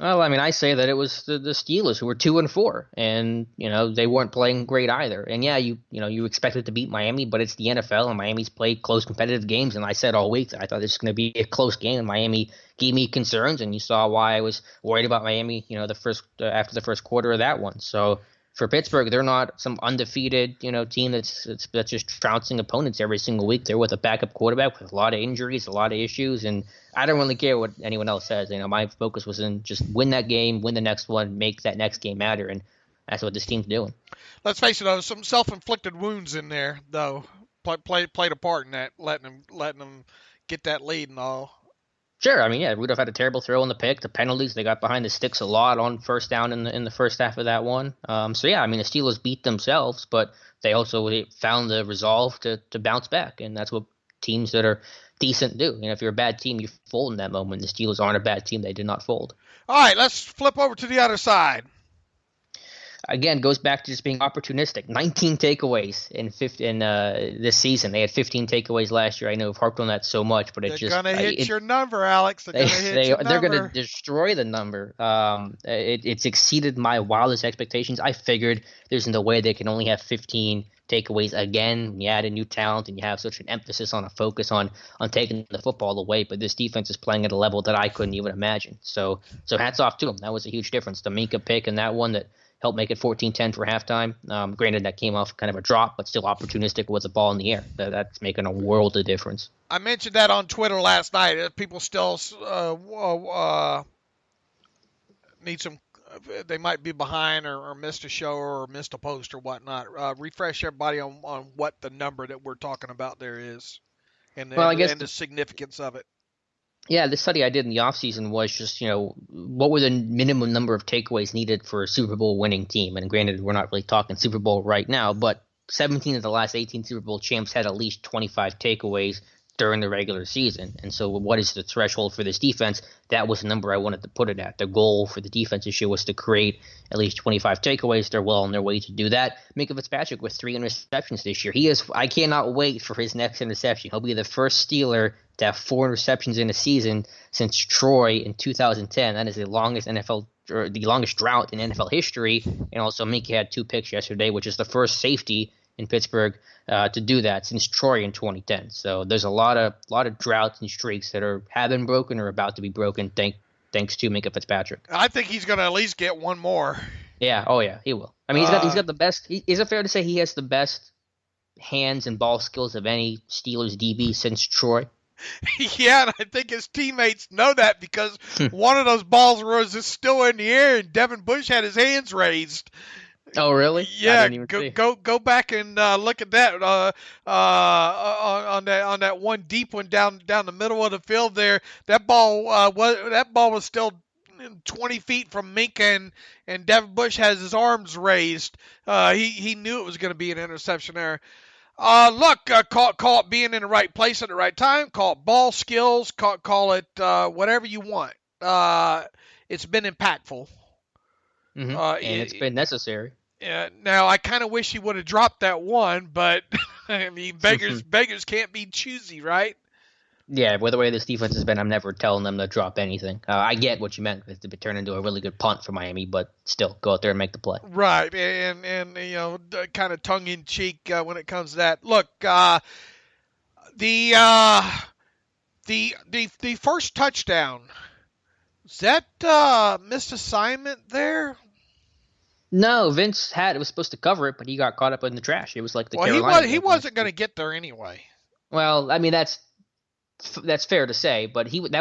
Well, I mean, I say that it was the Steelers who were 2-4, and they weren't playing great either. And yeah, you expected to beat Miami, but it's the NFL, and Miami's played close competitive games. And I said all week that I thought this was going to be a close game, and Miami gave me concerns, and you saw why I was worried about Miami. After the first quarter of that one. So for Pittsburgh, they're not some undefeated team that's just trouncing opponents every single week. They're with a backup quarterback with a lot of injuries, a lot of issues, and I don't really care what anyone else says. My focus was in just win that game, win the next one, make that next game matter, and that's what this team's doing. Let's face it, though, some self-inflicted wounds in there, though, played a part in that, letting them get that lead and all. Sure, I mean, yeah, Rudolph had a terrible throw in the pick. The penalties, they got behind the sticks a lot on first down in the first half of that one. So yeah, I mean, the Steelers beat themselves, but they also found the resolve to bounce back, and that's what teams that are decent do. If you're a bad team, you fold in that moment. The Steelers aren't a bad team; they did not fold. All right, let's flip over to the other side. Again, goes back to just being opportunistic. 19 takeaways in this season. They had 15 takeaways last year. I know I've harped on that so much, but they're going to hit your number, Alex. They're going to destroy the number. It's exceeded my wildest expectations. I figured there's no way they can only have 15 takeaways again. When you add a new talent and you have such an emphasis on a focus on taking the football away, but this defense is playing at a level that I couldn't even imagine. So hats off to them. That was a huge difference. The Minka pick and that one that helped make it 14-10 for halftime. Granted, that came off kind of a drop, but still opportunistic with the ball in the air. That's making a world of difference. I mentioned that on Twitter last night. People still need some. They might be behind or missed a show or missed a post or whatnot. Refresh everybody on what the number that we're talking about there is, and the significance of it. Yeah, the study I did in the offseason was just, what were the minimum number of takeaways needed for a Super Bowl winning team? And granted, we're not really talking Super Bowl right now, but 17 of the last 18 Super Bowl champs had at least 25 takeaways during the regular season. And so what is the threshold for this defense? That was the number I wanted to put it at. The goal for the defense this year was to create at least 25 takeaways. They're well on their way to do that. Minka Fitzpatrick with 3 interceptions this year. I cannot wait for his next interception. He'll be the first Steeler to have 4 interceptions in a season since Troy in 2010. That is the longest drought in NFL history. And also Minka had 2 picks yesterday, which is the first safety in Pittsburgh to do that since Troy in 2010. So there's a lot of droughts and streaks that have been broken or about to be broken thanks to Minka Fitzpatrick. I think he's going to at least get one more. Yeah, oh yeah, he will. I mean, he's got the best. Is it fair to say he has the best hands and ball skills of any Steelers DB since Troy? Yeah, and I think his teammates know that because one of those balls was just still in the air, and Devin Bush had his hands raised. Oh, really? I Yeah, didn't even see. go back and look at that on that one deep one down the middle of the field there. That ball was still 20 feet from Minka, and Devin Bush has his arms raised. He knew it was going to be an interception there. Look, call it being in the right place at the right time. Call it ball skills. Call it whatever you want. It's been impactful. And it's been necessary. Now I kind of wish he would have dropped that one, but I mean, beggars can't be choosy, right? Yeah, with the way this defense has been, I'm never telling them to drop anything. I get what you meant. It to turn into a really good punt for Miami, but still, go out there and make the play. Right, and you know, kind of tongue in cheek when it comes to that. Look, the first touchdown, was that missed assignment there? No, Vince was supposed to cover it, but he got caught up in the trash. It was like the Well, Carolina. he wasn't going to get there anyway. Well, I mean that's fair to say, but he was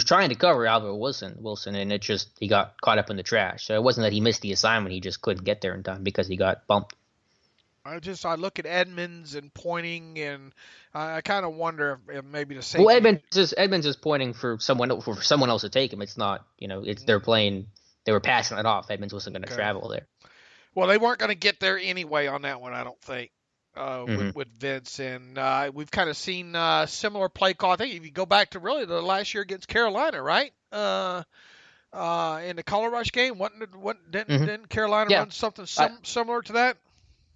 trying to cover Alvaro Wilson, and he got caught up in the trash. So it wasn't that he missed the assignment; he just couldn't get there in time because he got bumped. I look at Edmonds and pointing, and I kind of wonder if maybe the same. Well, Edmonds is pointing for someone else to take him. It's not, they're playing. They were passing it off. Edmonds wasn't going to travel there. Well, they weren't going to get there anyway on that one, I don't think, with Vince. And we've kind of seen similar play call. I think if you go back to really the last year against Carolina, right? In the color rush game, didn't Carolina run something similar to that?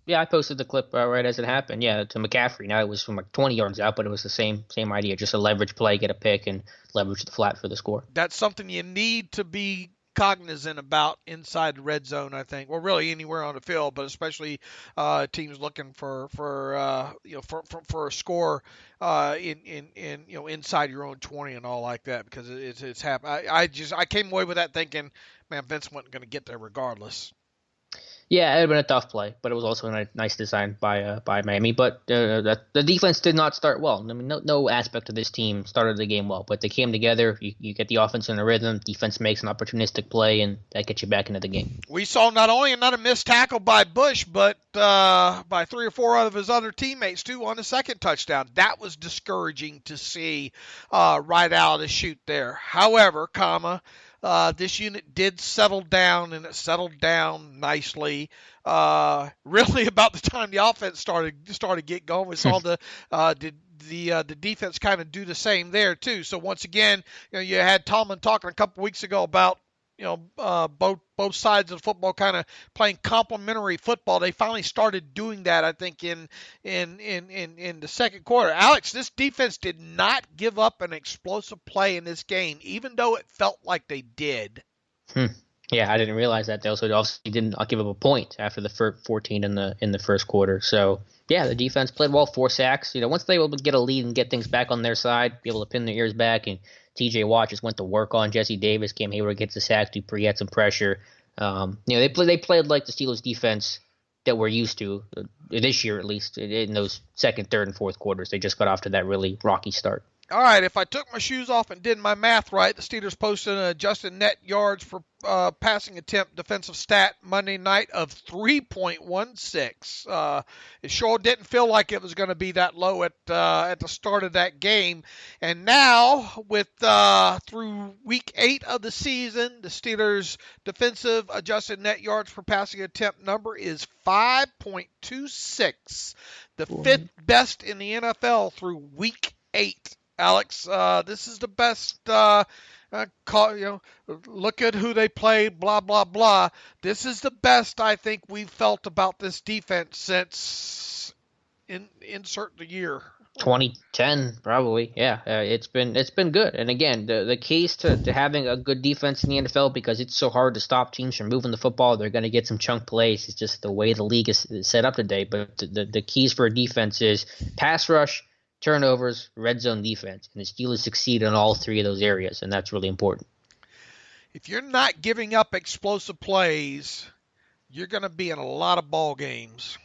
Yeah, I posted the clip right as it happened. Yeah, to McCaffrey. Now it was from like 20 yards out, but it was the same idea. Just a leverage play, get a pick, and leverage the flat for the score. That's something you need to be cognizant about inside the red zone, I think. Well, really anywhere on the field, but especially teams looking for a score inside your own 20 and all like that, because it's happened. I came away with that thinking, man, Vince wasn't going to get there regardless. Yeah, it had been a tough play, but it was also a nice design by Miami. But the defense did not start well. I mean, no aspect of this team started the game well, but they came together. You get the offense in a rhythm. Defense makes an opportunistic play, and that gets you back into the game. We saw not only another missed tackle by Bush, but by 3 or 4 of his other teammates, too, on the second touchdown. That was discouraging to see right out of the chute there. However, this unit did settle down, and it settled down nicely. Really, about the time the offense started get going, we saw the defense kind of do the same there too. So once again, you had Tomlin talking a couple weeks ago about both sides of the football kind of playing complementary football. They finally started doing that, I think, in the second quarter. Alex, this defense did not give up an explosive play in this game, even though it felt like they did. Yeah, I didn't realize that. They also didn't give up a point after the 14 in the first quarter. So yeah, the defense played well, 4 sacks. Once they were able to get a lead and get things back on their side, be able to pin their ears back, and TJ Watt just went to work on Jesse Davis. Cam Hayward gets the sack. Dupree had some pressure. They played like the Steelers defense that we're used to this year, at least in those second, third, and fourth quarters. They just got off to that really rocky start. All right, if I took my shoes off and did my math right, the Steelers posted an adjusted net yards per passing attempt defensive stat Monday night of 3.16. It sure didn't feel like it was going to be that low at the start of that game. And now, with through week 8 of the season, the Steelers' defensive adjusted net yards per passing attempt number is 5.26, the 5th best in the NFL through week 8. Alex, this is the best. Look at who they play. Blah blah blah. This is the best I think we've felt about this defense since insert the year. 2010, probably. Yeah, it's been good. And again, the case to having a good defense in the NFL, because it's so hard to stop teams from moving the football. They're going to get some chunk plays. It's just the way the league is set up today. But the keys for a defense is pass rush, turnovers, red zone defense, and the Steelers succeed in all 3 of those areas, and that's really important. If you're not giving up explosive plays, you're going to be in a lot of ball games.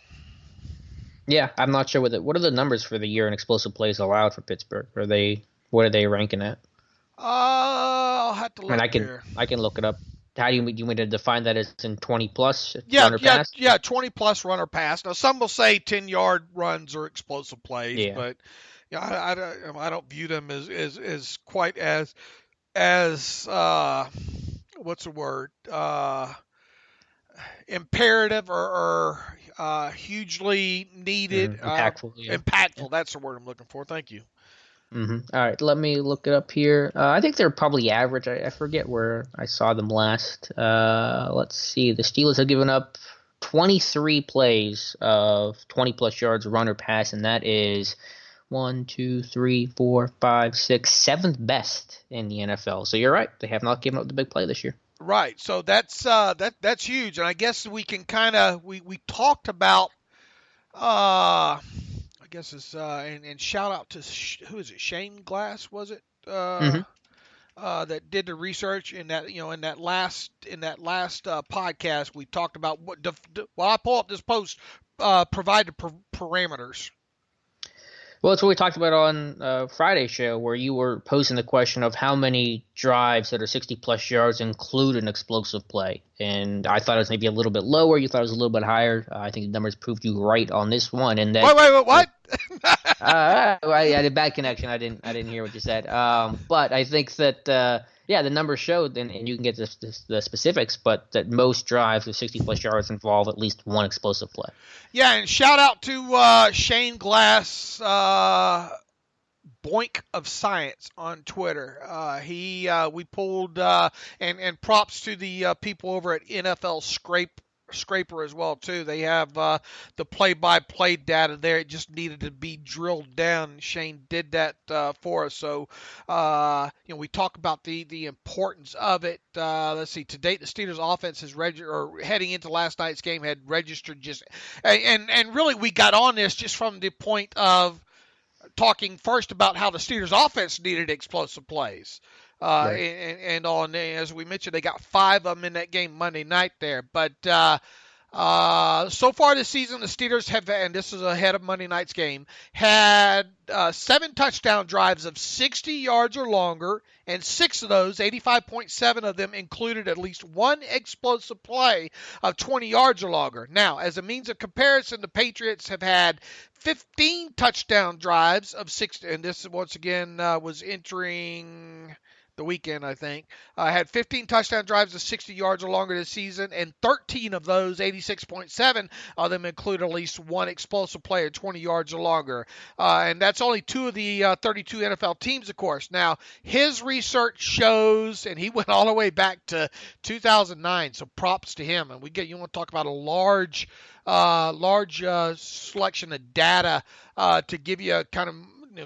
Yeah, I'm not sure what are the numbers for the year in explosive plays allowed for Pittsburgh? What are they ranking at? I'll have to And look here. I can look it up. How do you want me to define that as in 20 plus Yeah, runner yeah, pass? yeah. 20 plus runner pass. Now some will say 10-yard runs or explosive plays, Yeah. but yeah, I don't view them as quite as what's the word imperative or hugely needed Impactful. Yeah. impactful. That's the word I'm looking for. Thank you. All right, let me look it up here. I think they're probably average. I forget where I saw them last. Let's see. The Steelers have given up 23 plays of 20 plus yards run or pass, and that is 1, 2, 3, 4, 5, 6, seventh best in the NFL. So you're right. They have not given up the big play this year. Right. So that's huge, and I guess we can kind of we talked about. I guess it's and shout out to who is it? Shane Glass, was it? Mm-hmm. That did the research in that in that last podcast we talked about well, I pull up this post, provide the parameters. Well, it's what we talked about on Friday's show, where you were posing the question of how many drives that are 60-plus yards include an explosive play. And I thought it was maybe a little bit lower. You thought it was a little bit higher. I think the numbers proved you right on this one. And that, Wait, what? I had a bad connection. I didn't hear what you said. But I think that the numbers showed, and you can get the specifics, but that most drives with 60-plus yards involve at least one explosive play. Yeah, and shout out to Shane Glass, Boink of Science on Twitter. We pulled and props to the people over at NFL Scraper as well too. They have the play-by-play data there. It just needed to be drilled down. Shane did that for us. So we talk about the importance of it. Let's see. To date, the Steelers' offense has heading into last night's game had registered just and really we got on this just from the point of talking first about how the Steelers' offense needed explosive plays. Right. And as we mentioned, they got 5 of them in that game Monday night there. But so far this season, the Steelers have, and this is ahead of Monday night's game, had 7 touchdown drives of 60 yards or longer, and 6 of those, 85.7 of them, included at least one explosive play of 20 yards or longer. Now, as a means of comparison, the Patriots have had 15 touchdown drives of 60, and this once again was entering the weekend, I think. Had 15 touchdown drives of 60 yards or longer this season, and 13 of those, 86.7 of them, include at least one explosive play of 20 yards or longer. And that's only 2 of the 32 NFL teams, of course. Now, his research shows, and he went all the way back to 2009, so props to him. And you want to talk about a large selection of data to give you a kind of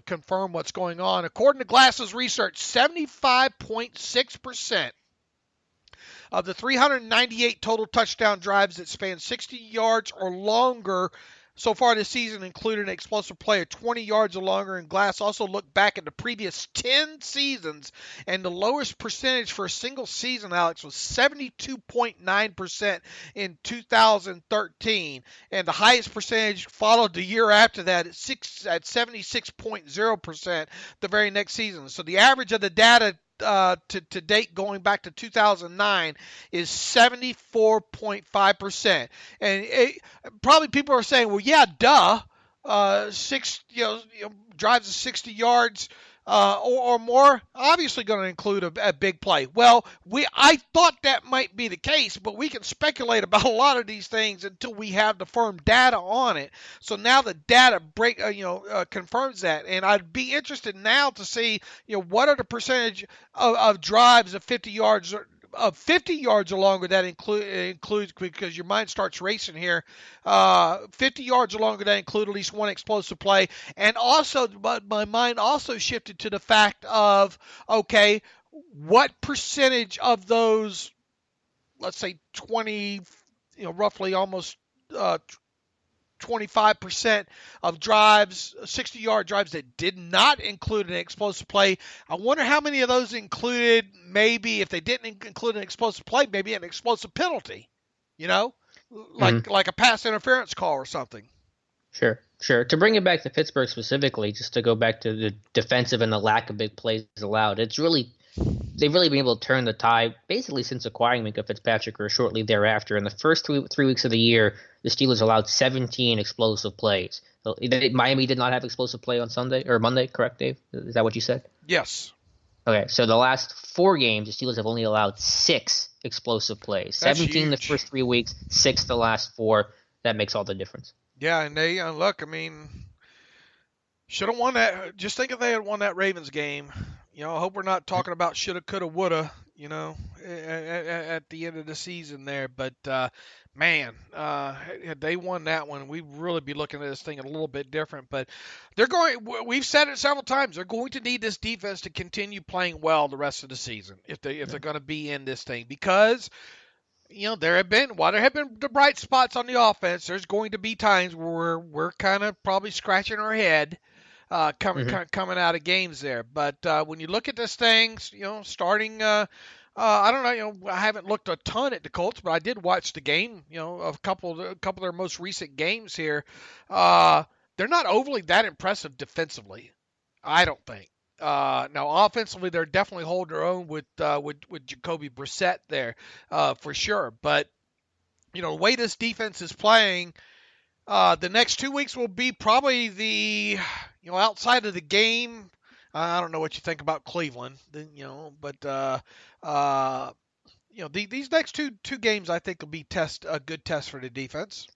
confirm what's going on. According to Glass's research, 75.6% of the 398 total touchdown drives that span 60 yards or longer so far this season included an explosive play of 20 yards or longer, and Glass also looked back at the previous 10 seasons, and the lowest percentage for a single season, Alex, was 72.9% in 2013, and the highest percentage followed the year after that at 76.0% the very next season. So the average of the data to date going back to 2009 is 74.5%. And probably people are saying, well, yeah, duh. Drives of 60 yards or more, obviously going to include a big play. Well, I thought that might be the case, but we can speculate about a lot of these things until we have the firm data on it. So now the data confirms that, and I'd be interested now to see what are the percentage of drives of 50 yards of 50 yards or longer that includes, because your mind starts racing here, 50 yards or longer that include at least one explosive play. And also, but my mind also shifted to the fact of, okay, what percentage of those, let's say 20, roughly almost 25% of drives, 60-yard drives that did not include an explosive play. I wonder how many of those included, maybe if they didn't include an explosive play, maybe an explosive penalty, like a pass interference call or something. Sure. Sure. To bring it back to Pittsburgh specifically, just to go back to the defensive and the lack of big plays allowed, they've really been able to turn the tide basically since acquiring Minka Fitzpatrick or shortly thereafter. In the first three weeks of the year, the Steelers allowed 17 explosive plays. Miami did not have explosive play on Sunday or Monday, correct, Dave? Is that what you said? Yes. Okay, so the last 4 games, the Steelers have only allowed 6 explosive plays. That's 17 huge. the first 3 weeks, 6 the last 4. That makes all the difference. Yeah, and they look. I mean, should have won that. Just think if they had won that Ravens game. I hope we're not talking about shoulda, coulda, woulda. At the end of the season there. But man, had they won that one, we'd really be looking at this thing a little bit different. But we've said it several times. They're going to need this defense to continue playing well the rest of the season if they're going to be in this thing because. There have been the bright spots on the offense. There's going to be times where we're kind of probably scratching our head coming out of games there. But when you look at this thing, starting, I don't know, I haven't looked a ton at the Colts, but I did watch the game, a couple of their most recent games here. They're not overly that impressive defensively, I don't think. Now, offensively, they're definitely holding their own with Jacoby Brissett there, for sure. But the way this defense is playing, the next 2 weeks will be probably the outside of the game. I don't know what you think about Cleveland, but these next two games I think will be a good test for the defense.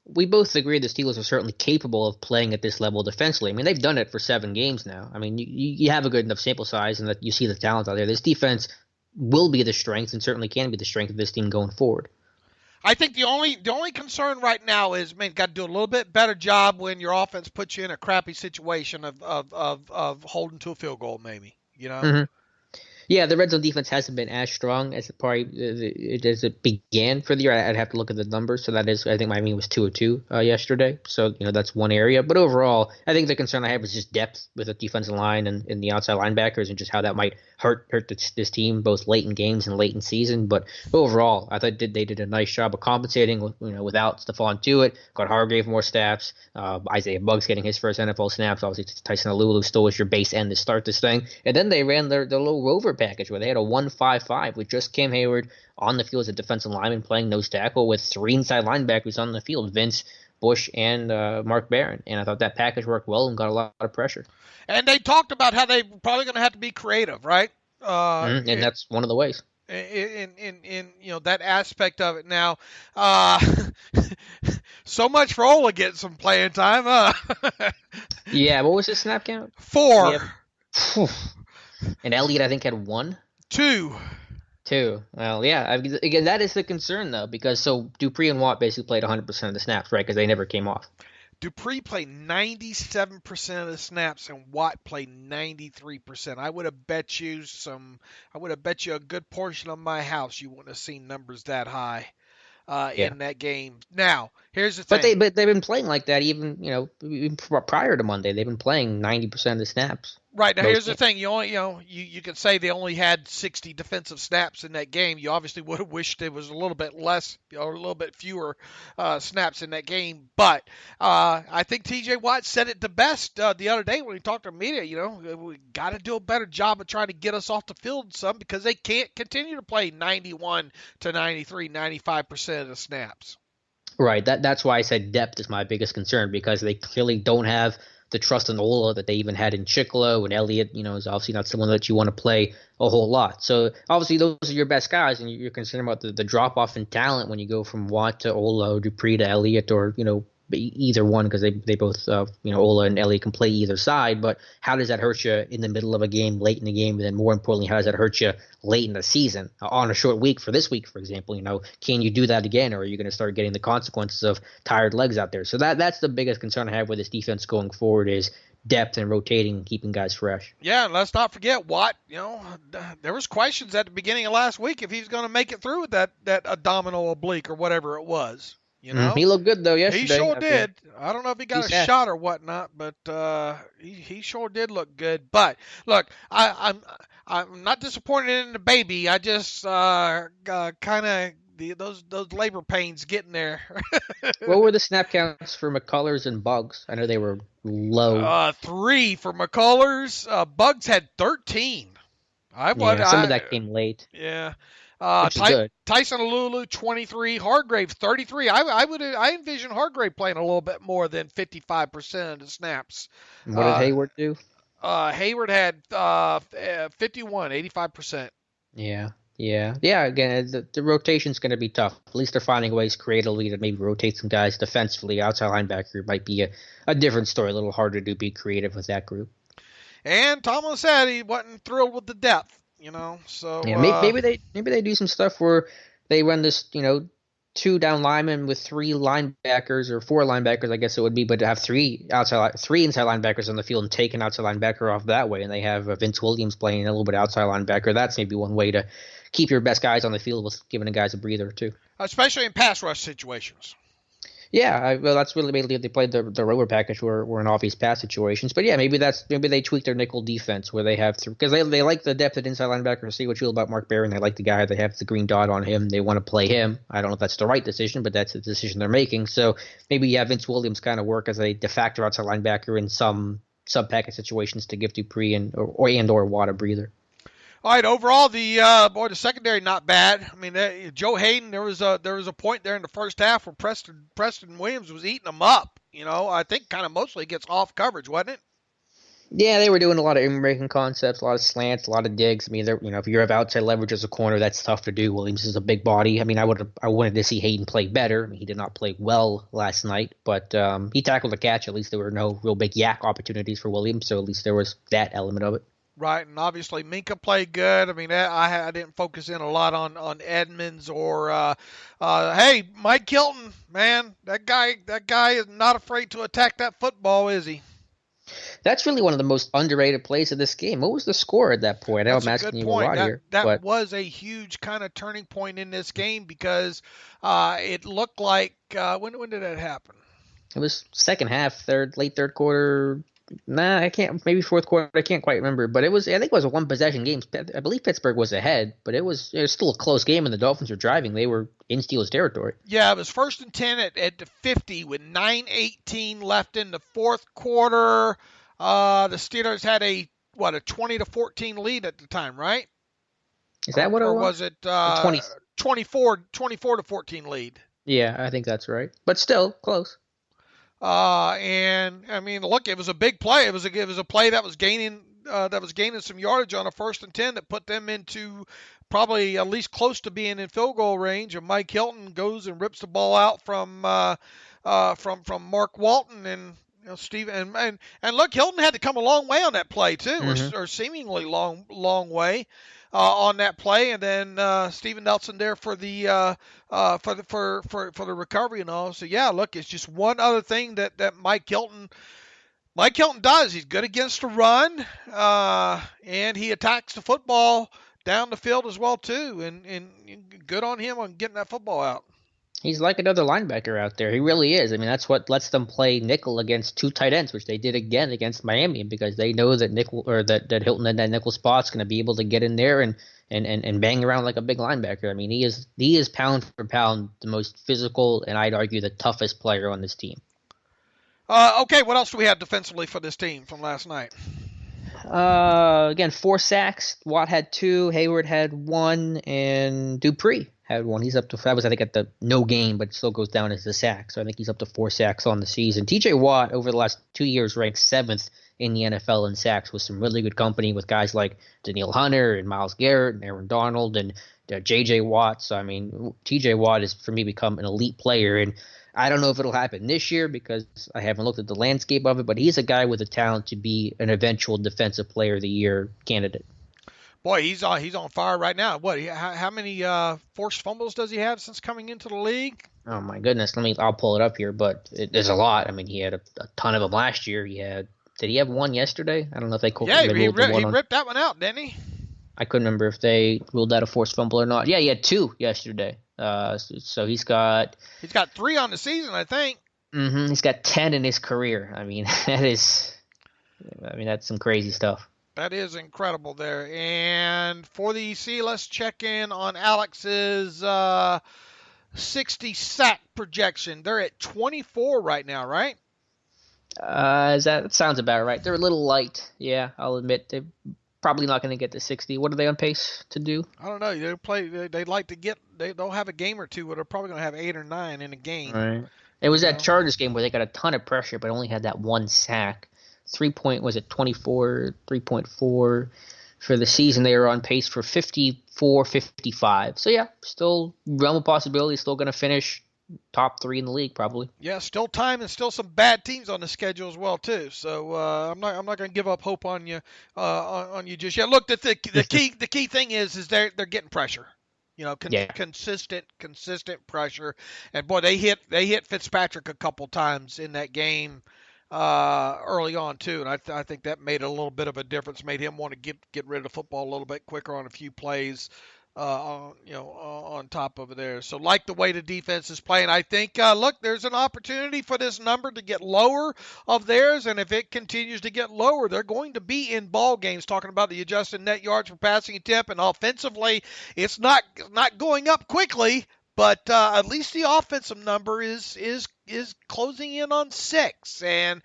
We both agree the Steelers are certainly capable of playing at this level defensively. I mean, they've done it for 7 games now. I mean, you have a good enough sample size and that you see the talent out there. This defense will be the strength and certainly can be the strength of this team going forward. I think the only concern right now is, man, got to do a little bit better job when your offense puts you in a crappy situation of holding to a field goal, maybe. Mm-hmm. Yeah, the red zone defense hasn't been as strong as it began for the year. I'd have to look at the numbers. So that is, I think Miami was 2-2 yesterday. So that's one area. But overall, I think the concern I have is just depth with the defensive line and the outside linebackers and just how that might hurt this team both late in games and late in season. But overall, I thought they did a nice job of compensating. Without Stephon Tuitt, got Hargrave more snaps. Isaiah Buggs getting his first NFL snaps. Obviously, Tyson Alulu still was your base end to start this thing. And then they ran their little rover package where they had a 1-5-5 with just Cam Hayward on the field as a defensive lineman playing nose tackle with 3 inside linebackers on the field, Vince, Bush, and Mark Barron. And I thought that package worked well and got a lot of pressure. And they talked about how they probably going to have to be creative, right? And that's one of the ways. In that aspect of it now. So much for Ola getting some playing time, huh? Yeah, what was his snap count? 4. And Elliott, I think, had 1? 2. Well, yeah. Again, that is the concern, though, because Dupree and Watt basically played 100% of the snaps, right? Because they never came off. Dupree played 97% of the snaps, and Watt played 93%. I would have bet you a good portion of my house you wouldn't have seen numbers that high in that game. Now, here's the thing. But they've been playing like that even prior to Monday. They've been playing 90% of the snaps. Right. Now, here's the thing. You could say they only had 60 defensive snaps in that game. You obviously would have wished there was a little bit less or a little bit fewer snaps in that game. But I think T.J. Watt said it the best the other day when he talked to media. We got to do a better job of trying to get us off the field some because they can't continue to play 91 to 93, 95% of the snaps. Right. That's why I said depth is my biggest concern because they clearly don't have the trust in Ola that they even had in Chicolo, and Elliott, is obviously not someone that you want to play a whole lot. So obviously those are your best guys, and you're concerned about the drop off in talent when you go from Watt to Ola or Dupree to Elliott or either one because they both Ola and Elliott can play either side. But how does that hurt you in the middle of a game, late in the game, and then more importantly, how does that hurt you late in the season on a short week for this week, for example? Can you do that again, or are you going to start getting the consequences of tired legs out there? So that's the biggest concern I have with this defense going forward is depth and rotating and keeping guys fresh. Yeah, and let's not forget Watt. There was questions at the beginning of last week if he was going to make it through with that abdominal oblique or whatever it was. He looked good though yesterday. He sure did. I don't know if he got a shot or whatnot, but he sure did look good. But look, I'm not disappointed in the baby. I just kind of those labor pains getting there. What were the snap counts for McCullers and Bugs? I know they were low. 3 for McCullers. Bugs had 13. Some of that came late. Yeah. Which is good. Tyson Alulu 23, Hargrave 33. I envision Hargrave playing a little bit more than 55% of the snaps. What did Hayward do? Hayward had 51, 85%. Yeah. Again, the rotation's going to be tough. At least they're finding ways creatively to maybe rotate some guys defensively. Outside linebacker might be a different story. A little harder to be creative with that group. And Tomlin said he wasn't thrilled with the depth. So yeah, maybe they do some stuff where they run this, 2 down linemen with 3 linebackers or 4 linebackers, I guess it would be, but to have 3 inside linebackers on the field and take an outside linebacker off that way, and they have Vince Williams playing a little bit outside linebacker. That's maybe one way to keep your best guys on the field with giving the guys a breather too, especially in pass rush situations. Yeah, well, that's really mainly if they played the rover package were in obvious pass situations. But yeah, maybe they tweak their nickel defense where they have because they like the depth at inside linebacker. See what you feel about Mark Barron. They like the guy. They have the green dot on him. They want to play him. I don't know if that's the right decision, but that's the decision they're making. So maybe you have Vince Williams kind of work as a de facto outside linebacker in some sub package situations to give Dupree or Watt a breather. All right, overall, the secondary not bad. I mean, Joe Hayden, there was a point there in the first half where Preston Williams was eating them up. I think kind of mostly gets off coverage, wasn't it? Yeah, they were doing a lot of in-breaking concepts, a lot of slants, a lot of digs. I mean, if you have outside leverage as a corner, that's tough to do. Williams is a big body. I mean, I wanted to see Hayden play better. I mean, he did not play well last night, but he tackled the catch. At least there were no real big yak opportunities for Williams, so at least there was that element of it. Right, and obviously Minka played good. I mean, I didn't focus in a lot on Edmonds or hey, Mike Hilton, man, that guy is not afraid to attack that football, is he? That's really one of the most underrated plays of this game. What was the score at that point? I'm asking you a lot here. That was a huge kind of turning point in this game because it looked like when did that happen? It was second half, late third quarter. Nah, I can't. Maybe fourth quarter. I can't quite remember. But I think it was a one possession game. I believe Pittsburgh was ahead, but it was still a close game, and the Dolphins were driving. They were in Steelers territory. Yeah, it was 1st and 10 at the 50 with 9:18 left in the fourth quarter. The Steelers had a 20-14 lead at the time, right? Is that what it was? Or was it 24 to 14 lead? Yeah, I think that's right. But still close. And I mean, look, it was a big play. It was a play that was gaining some yardage on a 1st and 10 that put them into probably at least close to being in field goal range. And Mike Hilton goes and rips the ball out from Mark Walton and Steve and look, Hilton had to come a long way on that play too, or seemingly long way. On that play, and then Steven Nelson there for the recovery and all. So yeah, look, it's just one other thing that Mike Hilton does. He's good against the run, and he attacks the football down the field as well too. And good on him on getting that football out. He's like another linebacker out there. He really is. I mean, that's what lets them play nickel against 2 tight ends, which they did again against Miami, because they know that that Hilton in that nickel spot's going to be able to get in there and bang around like a big linebacker. I mean, he is pound for pound the most physical, and I'd argue the toughest player on this team. Okay, what else do we have defensively for this team from last night? Again, 4 sacks. Watt had 2, Hayward had 1, and Dupree had 1. He's up to, that was I think at the no game, but it still goes down as a sack. So I think he's up to 4 sacks on the season. TJ Watt over the last 2 years ranked 7th in the NFL in sacks, with some really good company with guys like Danielle Hunter and Myles Garrett and Aaron Donald and J.J. Watt. So I mean, TJ Watt has for me become an elite player, and I don't know if it'll happen this year because I haven't looked at the landscape of it, but he's a guy with the talent to be an eventual Defensive Player of the Year candidate. Boy, he's on fire right now. How many forced fumbles does he have since coming into the league? Oh my goodness, I'll pull it up here, but there's a lot. I mean, he had a ton of them last year. Did he have 1 yesterday? I don't know if they called. Yeah, he ripped that one out, didn't he? I couldn't remember if they ruled out a forced fumble or not. Yeah, he had 2 yesterday. So he's got 3 on the season, I think. Mm-hmm. He's got 10 in his career. I mean, that's some crazy stuff. That is incredible there. And for the EC, let's check in on Alex's 60 sack projection. They're at 24 right now, right? That sounds about right. They're a little light. Yeah, I'll admit they're probably not going to get to 60. What are they on pace to do? I don't know. They like to get. They'll have a game or two, but they're probably going to have 8 or 9 in a game. Right. It was that Chargers game where they got a ton of pressure, but only had that one sack. 24, 3.4 for the season. They were on pace for 54, 55. So yeah, still realm of possibility. Still going to finish top 3 in the league probably. Yeah, still time and still some bad teams on the schedule as well too. So I'm not going to give up hope on you on you just yet. Look, the key thing is they're getting pressure. Consistent pressure, and boy, they hit Fitzpatrick a couple times in that game early on too, and I think that made a little bit of a difference, made him want to get rid of the football a little bit quicker on a few plays, on top of it there. So like the way the defense is playing, I think look, there's an opportunity for this number to get lower of theirs, and if it continues to get lower, they're going to be in ball games. Talking about the adjusted net yards per passing attempt, and offensively, it's not going up quickly. But at least the offensive number is closing in on 6. And,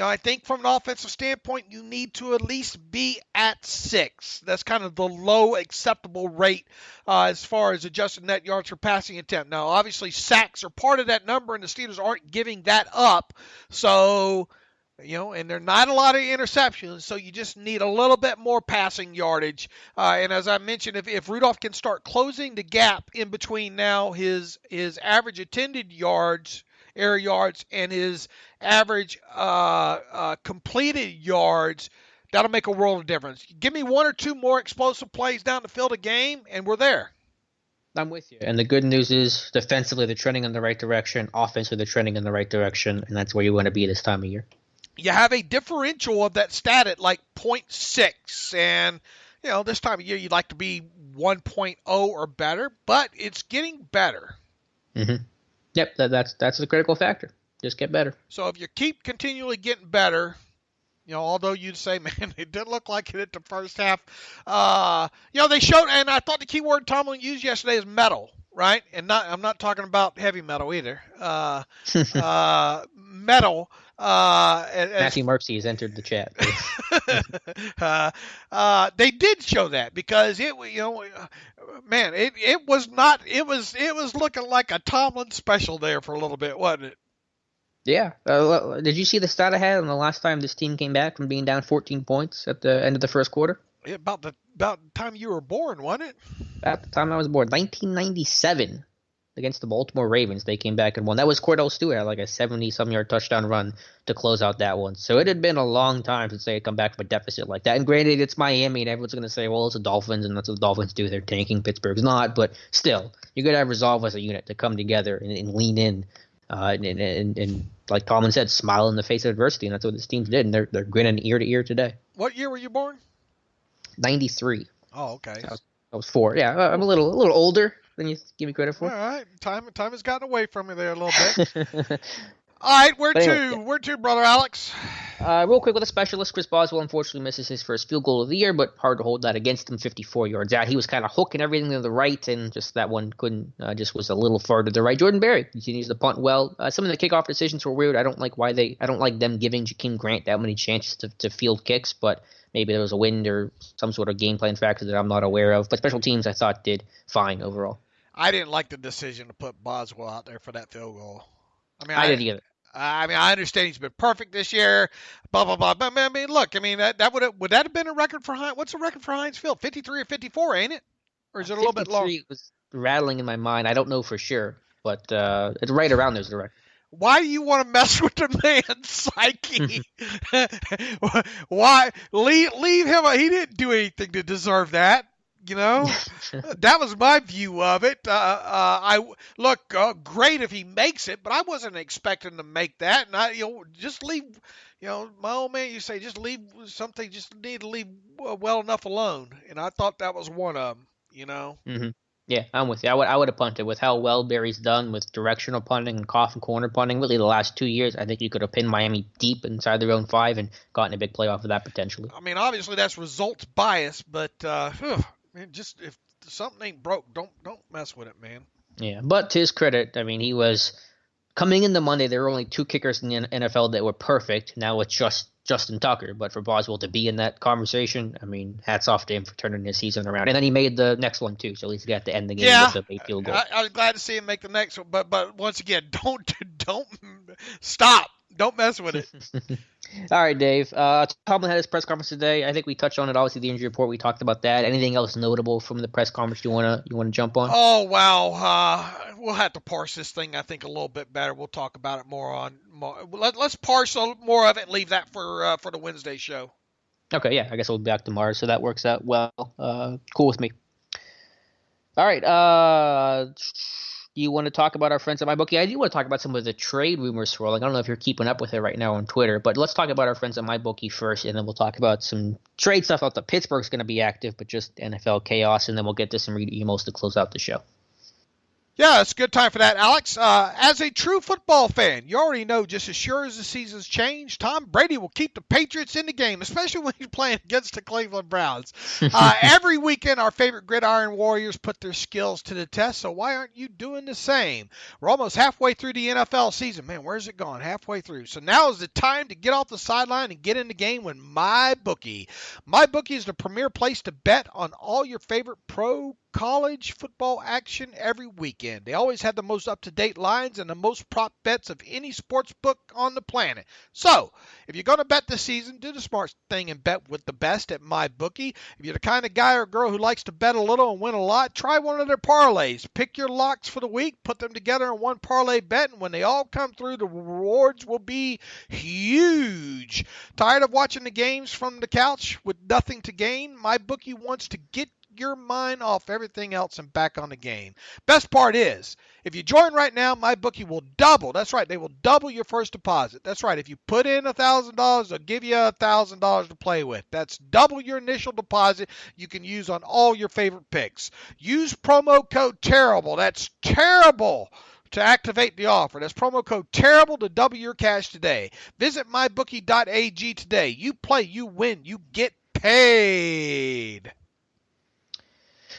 I think from an offensive standpoint, you need to at least be at 6. That's kind of the low acceptable rate as far as adjusted net yards per passing attempt. Now, obviously, sacks are part of that number, and the Steelers aren't giving that up. So, and there are not a lot of interceptions, so you just need a little bit more passing yardage. And as I mentioned, if Rudolph can start closing the gap in between now his average attended yards, air yards, and his average completed yards, that'll make a world of difference. Give me 1 or 2 more explosive plays down the field a game, and we're there. I'm with you. And the good news is defensively they're trending in the right direction, offensively they're trending in the right direction, and that's where you want to be this time of year. You have a differential of that stat at like 0.6, and this time of year you'd like to be 1.0 or better, but it's getting better. Mm-hmm. Yep, that's the critical factor. Just get better. So if you keep continually getting better, although you'd say, man, it didn't look like it at the first half. They showed, and I thought the key word Tomlin used yesterday is metal, right? And I'm not talking about heavy metal either. Metal. Matthew Murphy has entered the chat. They did show that because it was looking like a Tomlin special there for a little bit, wasn't it? Yeah. Did you see the stat I had on the last time this team came back from being down 14 points at the end of the first quarter? About the time you were born, wasn't it? At the time I was born, 1997. Against the Baltimore Ravens, they came back and won. That was Cordell Stewart had like a 70-some-yard touchdown run to close out that one. So it had been a long time since they had come back from a deficit like that. And granted, it's Miami, and everyone's going to say, well, it's the Dolphins, and that's what the Dolphins do. They're tanking. Pittsburgh's not. But still, you're going to have resolve as a unit to come together and lean in. And like Tomlin said, smile in the face of adversity, and that's what this team did. And they're grinning ear to ear today. What year were you born? 93. Oh, okay. I was 4. Yeah, I'm a little older than you give me credit for. All right. Time has gotten away from me there a little bit. All right, where to, Brother Alex? Real quick with a specialist, Chris Boswell unfortunately misses his first field goal of the year, but hard to hold that against him 54 yards out. He was kind of hooking everything to the right, and just that one just was a little far to the right. Jordan Berry continues to punt well. Some of the kickoff decisions were weird. I don't like them giving Jakeem Grant that many chances to field kicks, but maybe there was a wind or some sort of game plan factor that I'm not aware of. But special teams, I thought, did fine overall. I didn't like the decision to put Boswell out there for that field goal. I didn't either. I understand he's been perfect this year, blah, blah, blah. But, look, that would that have been a record for Heinz? What's the record for Heinz Field? 53 or 54, ain't it? Or is it a little bit lower? 53 was rattling in my mind. I don't know for sure, but it's right around there's the record. Why do you want to mess with the man's psyche? Why? Leave him. He didn't do anything to deserve that. That was my view of it. Great if he makes it, but I wasn't expecting to make that. And just leave. My old man used to say, just leave something. Just need to leave well enough alone. And I thought that was one of them. Mm-hmm. Yeah, I'm with you. I would have punted with how well Barry's done with directional punting and coffin corner punting. Really, the last 2 years, I think you could have pinned Miami deep inside their own 5 and gotten a big play off of that potentially. Obviously that's results bias, but just if something ain't broke, don't mess with it, man. Yeah, but to his credit, I mean, he was coming into Monday. There were only 2 kickers in the NFL that were perfect. Now it's just Justin Tucker. But for Boswell to be in that conversation, I mean, hats off to him for turning his season around. And then he made the next one too, so at least he got to end the game with a late field goal. I was glad to see him make the next one. But once again, don't stop. Don't mess with it. All right, Dave. Tomlin had his press conference today. I think we touched on it. Obviously, the injury report. We talked about that. Anything else notable from the press conference you wanna jump on? Oh wow, we'll have to parse this thing. I think a little bit better. We'll talk about it more. Let's parse more of it and leave that for the Wednesday show. Okay, yeah. I guess we'll be back tomorrow, so that works out well. Cool with me. All right. You want to talk about our friends at MyBookie? I do want to talk about some of the trade rumors swirling. I don't know if you're keeping up with it right now on Twitter, but let's talk about our friends at MyBookie first, and then we'll talk about some trade stuff. I thought Pittsburgh's going to be active, but just NFL chaos, and then we'll get to some read emails to close out the show. Yeah, it's a good time for that, Alex. As a true football fan, you already know just as sure as the seasons change, Tom Brady will keep the Patriots in the game, especially when he's playing against the Cleveland Browns. Every weekend, our favorite gridiron warriors put their skills to the test, so why aren't you doing the same? We're almost halfway through the NFL season. Man, where's it gone? Halfway through. So now is the time to get off the sideline and get in the game with MyBookie. MyBookie is the premier place to bet on all your favorite pro college football action every weekend. They always have the most up-to-date lines and the most prop bets of any sports book on the planet. So, if you're going to bet this season, do the smart thing and bet with the best at MyBookie. If you're the kind of guy or girl who likes to bet a little and win a lot, try one of their parlays. Pick your locks for the week, put them together in one parlay bet, and when they all come through, the rewards will be huge. Tired of watching the games from the couch with nothing to gain? MyBookie wants to get your mind off everything else and back on the game. Best part is, if you join right now, MyBookie will double. That's right, they will double your first deposit. That's right, if you put in $1,000, they'll give you $1,000 to play with. That's double your initial deposit you can use on all your favorite picks. Use promo code TERRIBLE. That's terrible to activate the offer. That's promo code TERRIBLE to double your cash today. Visit mybookie.ag today. You play, you win, you get paid.